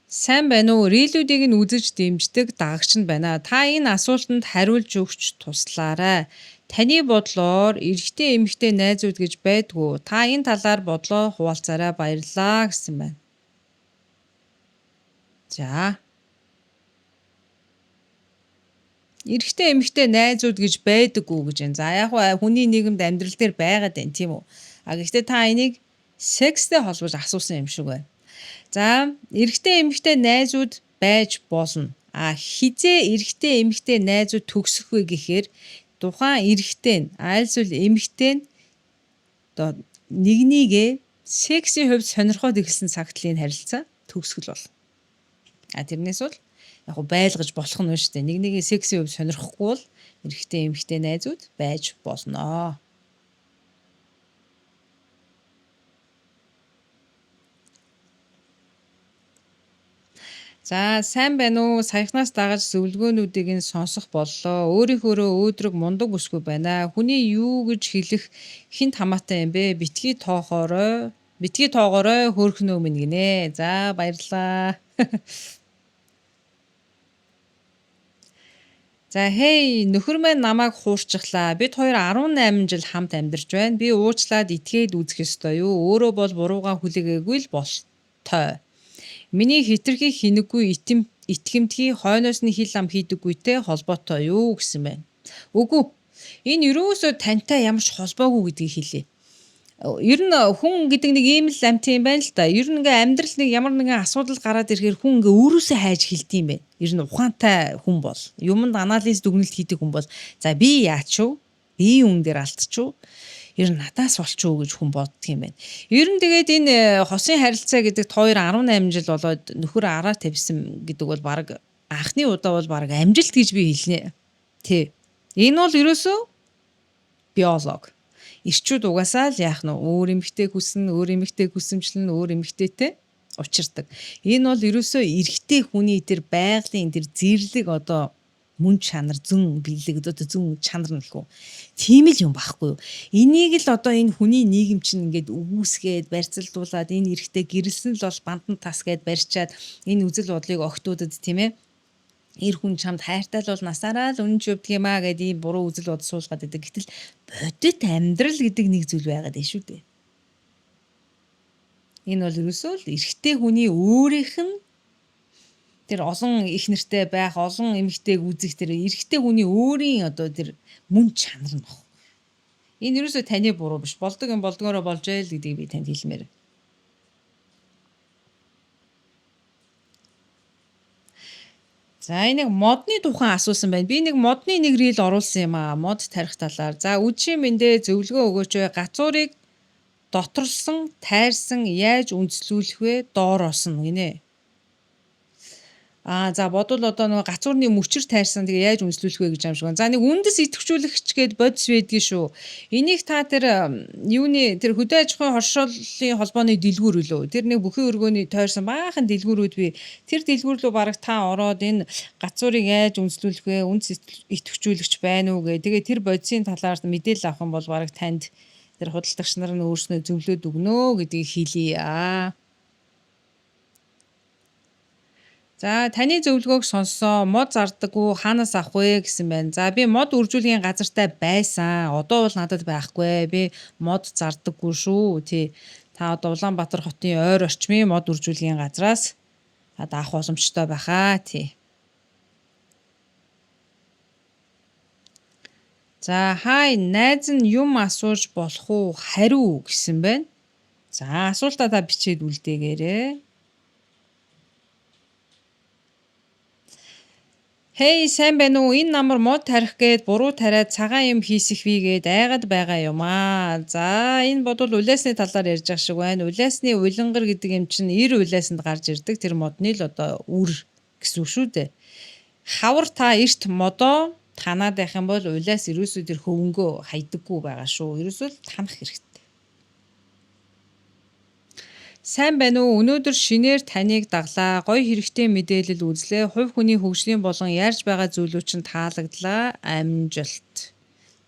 Сайн байна уу? Рилүүдийг нь үзэж дэмждэг дагагч нь байна. Та энэ асуултанд хариулж өгч туслаарай. Таны бодлоор эрэгтэй эмэгтэй найзууд гэж байдгүй. Та энэ талаар бодлоо хуваалцаарай. Баярлалаа гэсэн байна. За. Эрэгтэй эмэгтэй найзууд гэж байдаггүй гэж байна. За яг хүний нийгэмд амьдрал дээр байгаад байна тийм үү? Гэхдээ та энийг секстэй холбож асуусан юм шиг байна. За, эрэгтэй эмэгтэй найзууд байж болно. Хизээ эрэгтэй эмэгтэй найзууд төгсөх вэ гэхээр тухайн эрэгтэй нь альсвал эмэгтэй нь нэгнийгээ сексийн хувьд сонирхоод эхэлсэн цагтлын харилцаа төгсгөл бол. Тэрнээс бол яг байлгаж болох нь шүү дээ. Нэгнийгээ сексийн хувьд сонирхгүй бол эрэгтэй эмэгтэй найзууд байж болно. За сайн байна уу? Саяхнаас дагаж зөвлөгөөнүүдийг нь сонсох боллоо. Өөрийнхөө өөдрөг мундаг бүсгүй байна. Хүний юу гэж хэлэх хинт хамаатай юм бэ? Битгий тоогоорой хөөрхнөө минь гинэ. За баярлалаа. За хей нөхөр маань намайг хуурчихлаа. Бид хоёр 18 жил хамт амьдарч байна. Би уучлаад итгээд үзэх ёстой юу? Өөрөө бол буруугаа хүлээгээгүй л болтой. Миний хитрхи хинэггүй итгэмтгий хойноос нь хил ам хийдэггүйтэй холбоотой юу гэсэн байна. Үгүй. Энэ юусоо тантай ямар ч холбоогүй гэдгийг хэлээ. Ер нь хүн гэдэг нэг ийм л амт юм байна л да. Ер нь ингээ амьдрал нэг ямар нэгэн асуудал гараад ирэхээр хүн ингээ өөрөөсөө хайж хэлдэг юм байна. Ер нь ухаантай хүн бол юмд анализ дүгнэлт хийдэг хүн бол за би яач вэ? Би юм дээр алдчих. Ер нь надаас болчихоо гэж хүн боддөг юм байна. Ер нь тэгээд энэ хосын харилцаа гэдэгт 2-18 жил болоод нөхөр араа тавьсан гэдэг бол баг анхны удаа бол баг амжилт гэж би хэлнэ. Тэ. Энэ бол ерөөсөө биолог. Ирчүүд угаасаа л яах нь өөр эмэгтэй хүснэ, өөр эмэгтэй хүсэмжлэн, өөр эмэгтэйтэй учирдаг. Энэ бол ерөөсөө эрэгтэй хүний тэр байгалийн тэр зэрлэг одоо мөн чанар зүүн бэлэг одоо зүүн чанар нь гэхүү. Тийм л юм байхгүй юу? Энийг л одоо энэ хүний нийгэм чинь ингээд өгөөсгээд барьцалдуулаад энэ эрэгтэй гэрэлсэн л бол бандан тас гээд барьчаад энэ үзэл бодлыг огтудад тийм ээ. Эр хүн чамд хайртай л бол насаараа л үнэнч өвдөг юм аа гэдэг ийм буруу үзэл бодол суулгаад байдаг. Гэтэл бодит амьдрал гэдэг нэг зүйл байгаад байна шүү дээ. Энэ бол ерөөсөө л эрэгтэй хүний өөрийнх нь тэр олон их нэртэй байх, олон эмэгтэйг үзэх тэр эрэгтэй хүний өөрийн одоо тэр мөн чанар нь баг. Энэ ерөөсөө таны буруу биш. Болдог юм болдгоороо болж ээ л гэдгийг би танд хэлмээр. За энийг модны тухайн асуусан байна. Би нэг модны нэг рeel оруулсан юм аа. Мод тарих талаар. За үдшийн мэндэ зөвлөгөө өгөөч. Гацуурыг доторсон, тайрсан яаж үндэслүүлэх вэ? Доороос нь гинэ. За бодвол одоо нэг гацуурны мөчөр тайрсан тэгээ яаж үндэслүүлэх вэ гэж юм шиг байна. За нэг үндэс идэвхжүүлэгч гээд бодис байдгийн шүү. Энийг та тэр юуны тэр хөдөө аж ахуйн хоршооллын холбооны дэлгүүр үлээ. Тэр нэг бүхэн өргөөний тойрсон баахан дэлгүүрүүд би тэр дэлгүүр рүү бараг та ороод энэ гацуурыг яаж үндэслүүлэх вэ? Үндэс идэвхжүүлэгч байна уу гэ. Тэгээ тэр бодисын талаар мэдээлэл авах юм бол бараг танд тэр худалдагч нар нь өөрснөө зөвлөд өгнө гэдгийг хэлье. За таны зөвлөгөөг сонссон. Мод зардаггүй хаанаас авах вэ гэсэн байна. За би мод үржүүлгийн газартай байсан. Одоо бол надад байхгүй. Би мод зардаггүй шүү. Тий. Та одоо Улаанбаатар хотын ойр орчмын мод үржүүлгийн газраас одоо авах боломжтой байхаа. Тий. За хай найз нь юм асууж болох уу? Хариу гэсэн байна. За асуултаа та бичээд үлдээгээрэй. Хей сайн байна уу? Энэ намар мод тарих гээд буруу тариад цагаан юм хийсэх вигээд айгаад байгаа юм аа. За энэ бодвол улаасны талаар ярьж байгаа шиг байна. Улаасны улингар гэдэг юм чинь 90 улаасанд гарч ирдэг. Тэр модны л одоо үр гэсэн үг шүү дээ. Хавар та эрт модоо танаад байх юм бол улаас ерөөсөө тэр хөвөнгөө хайдаггүй байгаа шүү. Ерөөсөө л танах хэрэгтэй. Сайн байна уу? Өнөөдөр шинээр таныг даглаа. Гоё хэрэгтэй мэдээлэл үзлээ. Хувь хүний хөгжлийн болон ярьж байгаа зүйлүүд чинь таалагдлаа. Амжилт.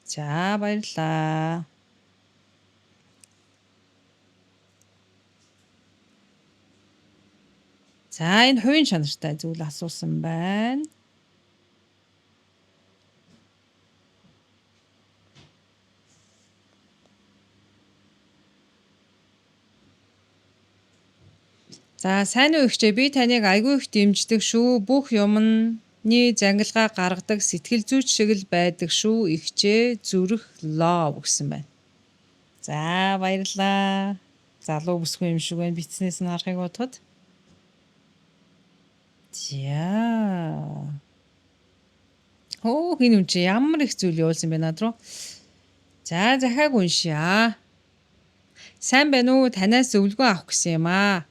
За баярлалаа. За энэ хувийн чанартай зүйл асуусан байна. За сайн уу ихчээ, би таныг айгүй их дэмждэг шүү. Бүх юмны зангилгаа гаргадаг сэтгэл зүйч шиг л байдаг шүү. Ихчээ зүрх лов гэсэн байна. За баярлалаа. Залуу бүсгүй юм шиг байна. Битснээс нь харахыг бодоход. За. Хин юм чи ямар их зүйл явуулсан бэ над руу. За захааг уншия. Сайн байна уу? Танаас өвлгөө авах гэсэн юм аа.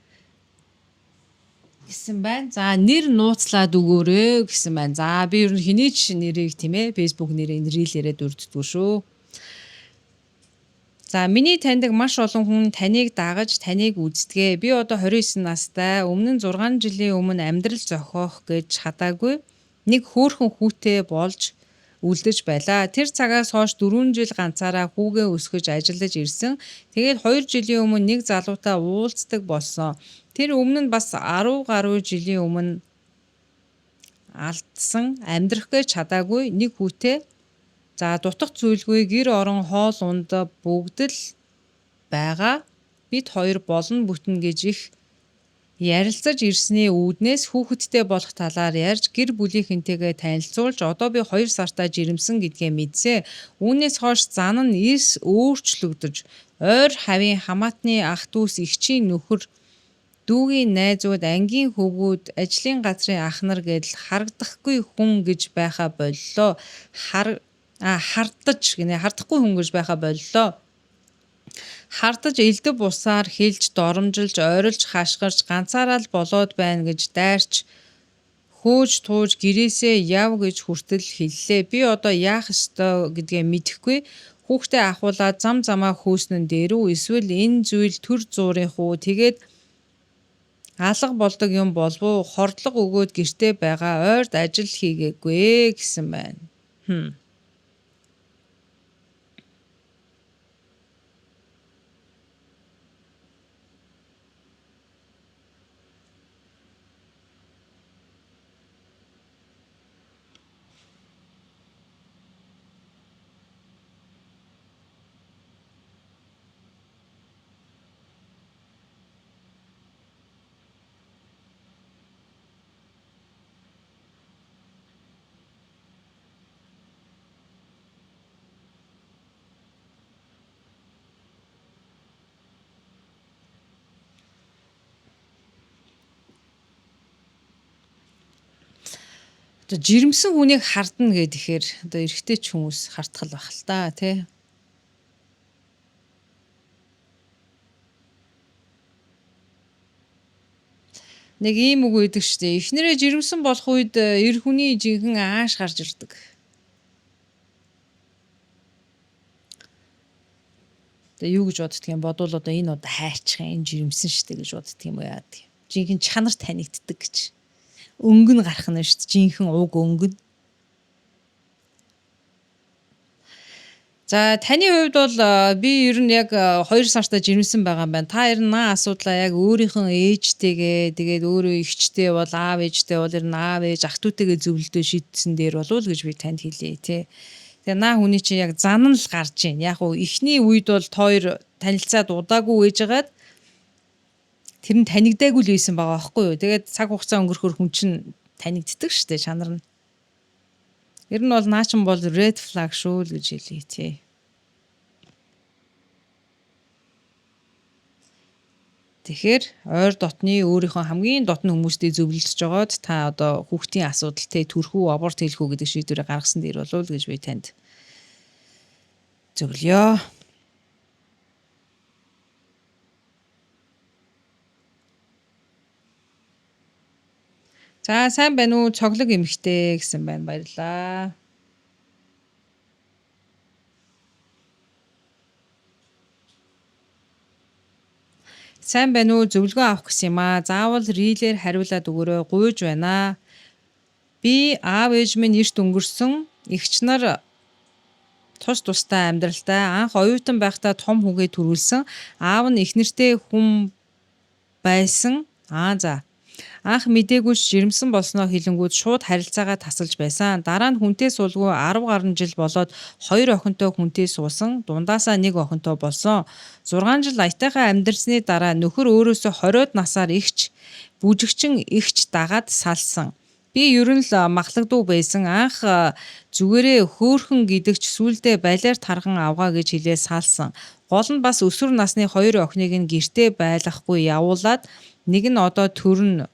Гэсэн байна. За нэр нууцлаад өгөөрэй гэсэн байна. За би ер нь хэний ч нэрийг тийм ээ Facebook нэрийг нэрэлээрээ дурддгүй шүү. За миний таньдаг маш олон хүн таныг дагаж таныг үздэгэ. Би одоо 29 настай. Өмнө нь 6 жилийн өмнө амьдрал зохиох гэж чадаагүй нэг хөөрхөн хүүтэй болж үлдэж байлаа. Тэр цагаас хойш 4 жил ганцаараа хүүгээ өсгөж ажиллаж ирсэн. Тэгээд 2 жилийн өмнө нэг залуутай уулздаг болсон. Тэр өмнө нь бас 10 гаруй жилийн өмнө алдсан, амьдрах гэж чадаагүй нэг хүүтэй. За дутах зүйлгүй гэр орон хоол унд бүгд л байгаа. Бид хоёр болно бүтэн гэж их ярилцаж ирсний үүднээс хүүхэдтэй болох талаар ярьж гэр бүлийнхэнтэйгээ танилцуулж одоо би 2 сартаа жирэмсэн гэдгээ мэдсэн. Үүнээс хойш зан нь эрс өөрчлөгдөж ойр хавийн хамаатны ах дүүс эгчийн нөхөр дүүгийн найзууд ангийн хөвгүүд ажлын газрын ах нар гэдэл харагдахгүй хүн гэж байха боллоо. Хардахгүй хүн гэж байха боллоо. Хардаж элдв бусаар хэлж доромжилж ойрлж хашгирч ганцаараа л болоод байна гэж дайрч хөөж тууж гэрээсээ яв гэж хүртэл хэллээ. Би одоо яах ёстой гэдгээ мэдэхгүй. Хүүхдээ ахуулаад зам замаа хөөснөн дээрүү эсвэл энэ зүйл төр зуурын хуу тэгээд алга болдог юм болов уу? Хордлого өгөөд гэртээ байгаа ойрд ажил хийгээгүй гэсэн байна. Одоо жирэмсэн хүнийг хардна гэхээр одоо эрэгтэй ч хүмүүс хартгал байх л та тий. Нэг ийм үг өгдөг шүү дээ. Эхнэрээ жирэмсэн болох үед эр хүний жинхэнэ ааш гарч ирдэг. Одоо юу гэж боддөг юм бодвол одоо энэ удаа хайрчих энэ жирэмсэн шүү дээ гэж боддөг юм яа. Жинхэнэ чанар танигддаг гэж. Өнгө нь гарах нь шүү дээ. Жинхэнэ уг өнгө. За таны хувьд бол би ер нь яг 2 сартаа жирэмсэн байгаа юм байна. Та ер нь асуудлаа яг өөрийнхөө ээжтэйгээ тэгээд өөрөө эгчтэй бол аав ээжтэй бол ер нь аав ээж ах дүүтэйгээ зөвлөдөө шийдсэн дээр болов уу гэж би танд хэлье тий. Тэгээ наа хүний чинь яг зан нь л гарч ийн. Яг уу эхний үед бол тоор танилцаад удаагүй ээжгээд тэр нь танигдаагүй л байсан байгаа байхгүй юу. Тэгээд цаг хугацаа өнгөрөхөөр хүн чинь танигддаг шүү дээ чанар нь. Ер нь бол наачин бол red flag шүү л гэж хэлье тий. Тэгэхээр ойр дотны өөрийнхөө хамгийн дотны хүмүүстэй зөвлөж жогоод та одоо хүүхдийн асуудалтай төрхүү аборт хийх үү гэдэг шийдвэрээ гаргасан дээр болов уу гэж би танд зөвлөё. За сайн байна уу? Цоглог эмэгтэй гэсэн байна. Баярлалаа. Сайн байна уу? Зөвлөгөө авах гэсэн юм аа. Заавал рилээр хариулаад өгөөрэй. Гуйж байна. Би аав ээж минь эрт өнгөрсөн эгч нар тустай амьдралтай анх оюутан байхдаа том хүүгээ төрүүлсэн. Аав нь их нэртэй хүн байсан. За. Анх мдээгүй жирэмсэн болсноо хэлэнгүүд шууд харилцаагаа тасалж байсан. Дараа нь хүнтэй суулгүй 10 гаруй жил болоод 2 охинтой хүнтэй суусан. Дундаасаа 1 охинтой болсон. 6 жил аятайхаа амьдрсны дараа нөхөр өөрөөсөө 20-од насаар ихч бүжигчин ихч дагаад салсан. Би ер нь л махлагдуу байсан. Анх зүгээрээ хөөхөн гэдэгч сүулдэ балиар тархан авгаа гэж хэлээ салсан. Гол нь бас өсвөр насны 2 охиныг нь гэртээ байлгахгүй явуулаад нэг нь одоо төрн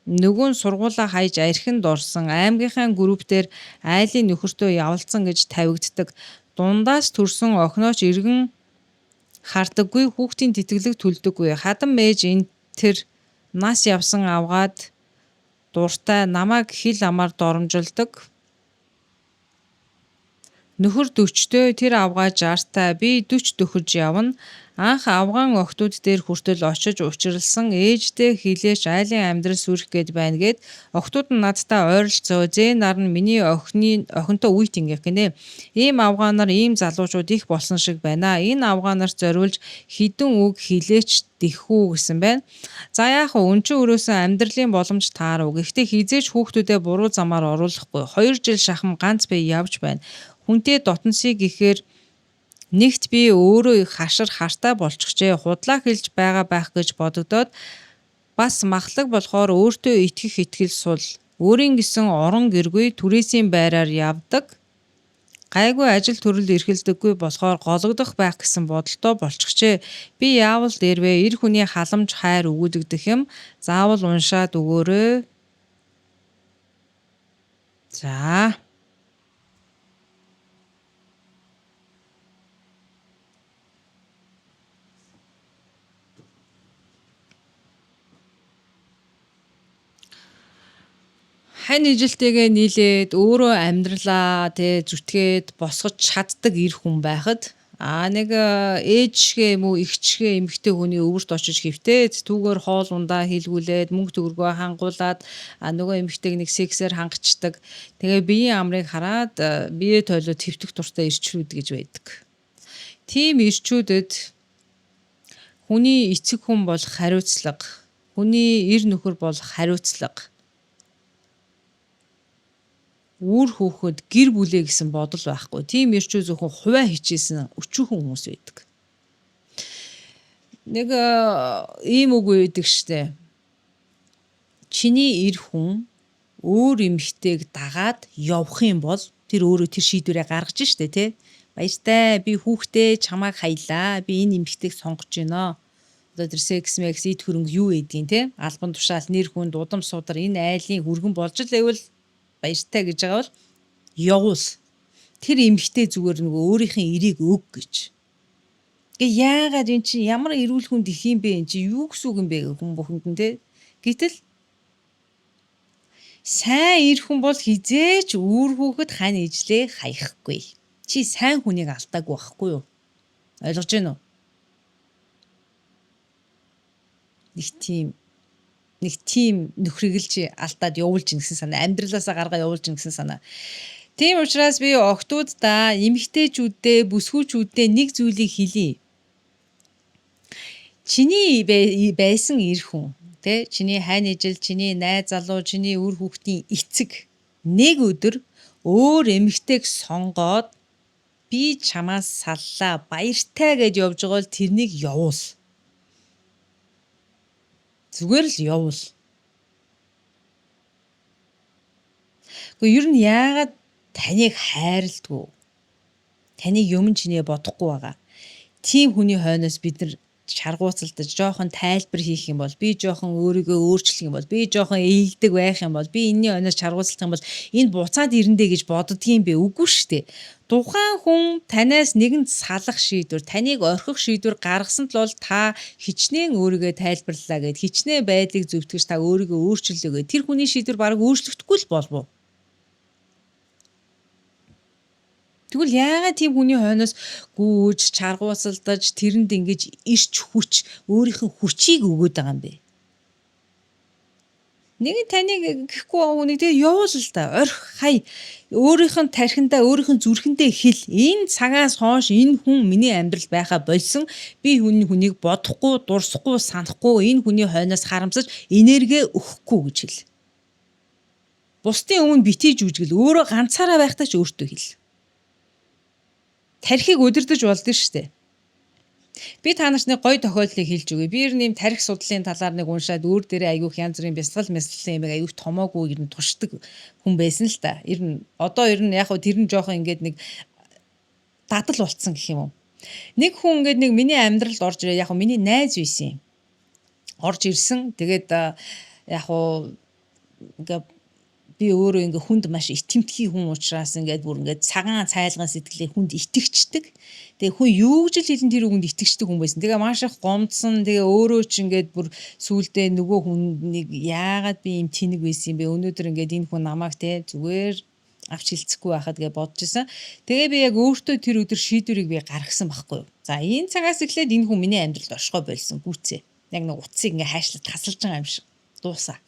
нөгөө нь сургуулаа хайж архинд орсон. Аймгийнхаа группээр айлын нөхөртөө явалцсан гэж тавигддаг. Дундаас төрсөн охинооч иргэн хардаггүй, хүүхдийн тэтгэлэг төлдөггүй. Хадам ээж энэ тэр нас явсан авгаад дуртай намайг хил амаар доромжилдог. Нөхөр 40-тэй тэр авгаа 60-тай би 40 дөхөж явна. Анх авгаан охтууд дээр хүртэл очиж учралсан ээжтэй хилээч айлын амьдрал сүрэх гээд байна гэд охтууд нь надтай ойролцоо зээ нар нь миний охинтой үйт ингэх гинэ. Ийм авгаанаар ийм залуучууд их болсон шиг байна. Энэ авгаанаар зориулж хідэн үг хилээч дэхүү гэсэн байна. За яах вэ? Өн чинь өрөөсөө амьдралын боломж таарав. Гэхдээ хизээч хүүхдүүдэд буруу замаар оруулахгүй. 2 жил шахам ганц бай явж байна. Хүнтэй дотносыг гэхээр нэгт би өөрөө их хартай болчихжээ. Худлаа хэлж байгаа байх гэж бодогдоод бас махлаг болохоор өөртөө итгэх итгэл сул. Өөрийн гэсэн орон гэргүй түрээсийн байраар явдаг. Гайгүй ажил төрөл эрхэлдэггүй болохоор гологдох байх гэсэн бодолтой болчихжээ. Би яавал дээрвэ эр хүний халамж хайр өгүүлэгдэх юм. Заавал уншаад өгөөрэй. За. Хань ижилтэйгээ нийлээд өөрөө амьдралаа зүтгээд босгож чаддаг эр хүн байхад нэг ээжгээ юм уу ихчгээ эмэгтэй хүний өвөрт очиж хөвтөөд түүгээр хоол ундаа хийлгүүлээд мөнгө төгрөгөө хангуулад нөгөө эмэгтэйг нэг сексээр хангацдаг. Тэгээ биеийн амрыг хараад бие тойлоо твтэх дуртай ирчрүүд гэж байдаг. Тийм ирчүүдэд хүний эцэг хүн бол хариуцлага, хүний эр нөхөр бол хариуцлага. Үр хөөхөд гэр бүлээ гэсэн бодол байхгүй. Тийм ирчүү зөвхөн хуваа хичээсэн өчүүхэн хүмүүс байдаг. Нэг ийм үг байдаг штэ. Чиний эр хүн өөр эмэгтэйг дагаад явах юм бол тэр өөрөө тэр шийдвэрээ гаргаж штэ тий. Баяртай би хүүхдээ чамайг хаялаа. Би энэ эмэгтэйг сонгож байна. Одоо тэр секс эд хөрөнгө юу гэдгийг тий. Албан тушаал нэр хүнд удам судар энэ айлын хүргэн болж л байвал баяртай гэж байгаа бол явуул. Тэр эмэгтэй зүгээр нөгөө өөрийнхөө эрийг өг гэж. Гэ яагаад эн чинь ямар эрүүл хүнд их юм бэ? Эн чинь юу гэсэн үг юм бэ хүн бүхэнд нь те. Гэтэл сайн эр хүн бол хизээч үр хүүхэд хань ижлээ хаяхгүй. Чи сайн хүнийг алдаагүй байхгүй юу? Ойлгож байна уу? Нэг тийм нөхрийг л чи алдаад явуулж ийн гэсэн санаа. Амьдралаасаа гаргаа явуулж ийн гэсэн санаа. Тийм учраас би охтуудаа, эмэгтэйчүүддээ, бүсгүүчүүддээ нэг зүйлийг хэлье. Чиний байсан эр хүн, тэ? Чиний хань ижил, чиний найз залуу, чиний үр хүүхдийн эцэг нэг өдөр өөр эмэгтэйг сонгоод би чамаас саллаа, баяртай гэж явж байгаа бол тэрнийг явуул. Зүгээр л явуул. Гэхдээ ер нь яагаад таныг хайрладгүй? Таныг юм чинээ бодохгүй байгаа. Тийм хүний хойноос бид нар шаргууцалдаж, жоохон тайлбар хийх юм бол, би жоохон өөрийгөө өөрчлөх юм бол, би жоохон ээлдэг байх юм бол, би энэний өнөөс шаргууцлах юм бол энэ буцаад ирэндэ гэж боддгийм бэ? Үгүй шүү дээ. Тухайн хүн танаас нэгэн салах шийдвэр, таныг орхих шийдвэр гаргасанд л бол та хичнээн өөрийгөө тайлбарлаа гэд, хичнээн байдлыг зөвтгөж та өөрийгөө өөрчлөлөө гэд. Тэр хүний шийдвэр бараг өөрчлөгдөхгүй л болов уу? Тэгвэл яагаад тийм хүний хойноос гүйж, чаргуусалдаж, тэрэнд ингэж ирч хүч, өөрийнх нь хүчийг өгөөд байгаа юм бэ? Нэг нь таныг гэхгүй хүнийг тэгээ явуул л да. Орх хай. Өөрийнх нь тархиндаа, өөрийнх нь зүрхэндээ хэл. Энэ цагаас хойш энэ хүн миний амьдрал байхаа болсон. Би хүнийг бодохгүй, дурсахгүй, санахгүй, энэ хүний хойноос харамсаж энерги өгөхгүй гэж хэл. Бусдын өмнө битгий жүжигэл өөрөө ганцаараа байхдаа ч өөртөө хэл. Тархийг удирдах болдсон шүү дээ. Би та нарт нэг гоё тохиолдлыг хэлж өгье. Би ер нь тарих судлалын талаар нэг уншаад өөр дээрээ айгүйх янз бүрийн бясалгал юм айгүйх томоогүй ер нь тушдаг хүн байсан л та. Ер нь яг хөө тэр нь жоохон ингээд нэг дадал болцсон гэх юм уу. Нэг хүн ингээд нэг миний амьдралд орж ирээ. Яг хөө миний найз байсан юм. Орж ирсэн. Тэгээд яг хөө ингээд би өөрөө ингээ хүнд маш итэмтгий хүн учраас ингээд бүр ингээд цагаан цайлган сэтгэлээ хүнд итгэждэг. Тэгээ хүн юу гэж л хэлэн тэр хүнд итгэждэг хүн байсан. Тэгээ маш их гомдсон. Тэгээ өөрөө ч ингээд бүр сүулдэ нөгөө хүнийг яагаад би юм тэнэг байсан юм бэ? Өнөөдөр ингээд энэ хүн намайг те зүгээр авч хилцэхгүй байхад гэж бодож исэн. Тэгээ би яг өөртөө тэр өдөр шийдвэрийг би гаргасан байхгүй юу. За энэ цагаас эхлээд энэ хүн миний амьдралд оршихой болсон. Гүцээ. Яг нэг утсыг ингээ хайшлаад тасалж байгаа юм шиг. Дуусаа.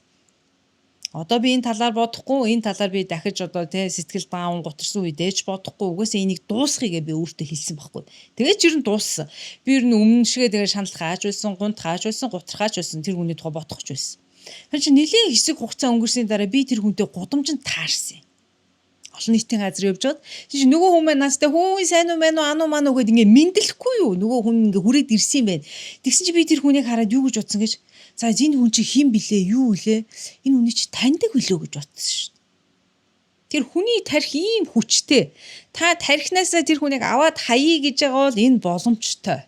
Одоо би энэ талаар бодохгүй, энэ талаар би дахиж одоо сэтгэл даун гутарсан үедээ ч бодохгүй. Угаасаа энийг дуусгахыгээ би өөртөө хэлсэн байхгүй. Тэгээд ч ер нь дууссан. Би ер нь өмнө шигээ тэгээ шаналт хааж байсан, гунт хааж байсан, гутрахаач байсан. Тэр хүний тухай бодохч байсан. Тэр чинь нэлээд хэсэг хугацаа өнгөрсөний дараа би тэр хүнтэй гудамжинд таарсан. Олон нийтийн газар явж бод. Чи нөгөө хүн маань настай хүн сайн уу мэн үү ануу мануу гэд ингээ мэдлэхгүй юу? Нөгөө хүн ингээ хүрээд ирсэн юм байна. Тэгсэн чи би тэр хүнийг хараад юу гэж бодсон гэж. За энэ хүн чи хэн блэ? Юу вэ? Энэ хүний чи таньдаг билүү гэж бодсон шүү. Тэр хүний тарих ийм хүчтэй. Та тарихнаасаа тэр хүнийг аваад хаяа гэж байгаа бол энэ боломжтой.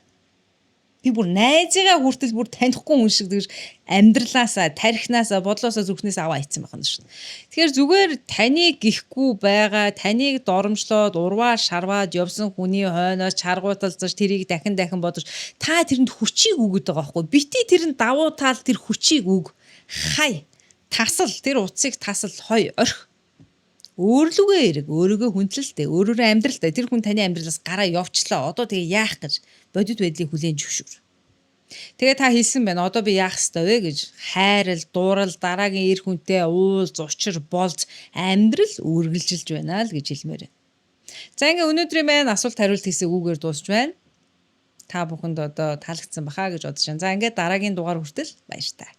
Би бүр найзыгаа хүртэл бүр танихгүй хүн шиг тэгж амьдралаасаа, тарихнаасаа, бодлоосоо зүрхнээсээ аваа ийцсан байна шүү. Тэгэхээр зүгээр таныг гихгүй байгаа, таныг доромжлоод, урваа шарваад явсан хүний хойноос чаргууталзаж тэрийг дахин бодож та тэрэнд хүчийг өгöd байгаа байхгүй. Бити тэрэнд давуу тал тэр хүчийг өг. Хай. Тасал тэр утсыг тасал хой орх. Өөрлөгөө эрэг, өөрийгөө хүндлэлтэй, өөрөөрөө амьдралтай. Тэр хүн таны амьдралаас гараа явчлаа. Одоо тэгээ яах гэж бодит байдлыг хүлээн зөвшөөр. Тэгээ та хэлсэн байна. Одоо би яах ёстой вэ гэж хайрал, дуурал, дараагийн эр хүнтэй уулз, учир болж амьдрал үргэлжилж байна л гэж хэлмээр байна. За ингээ өнөөдрийн маань асуулт хариулт хэсэг үгээр дуусч байна. Та бүхэнд одоо таалагдсан бахаа гэж бодож байна. За ингээ дараагийн дугаар хүртэл баяр таа.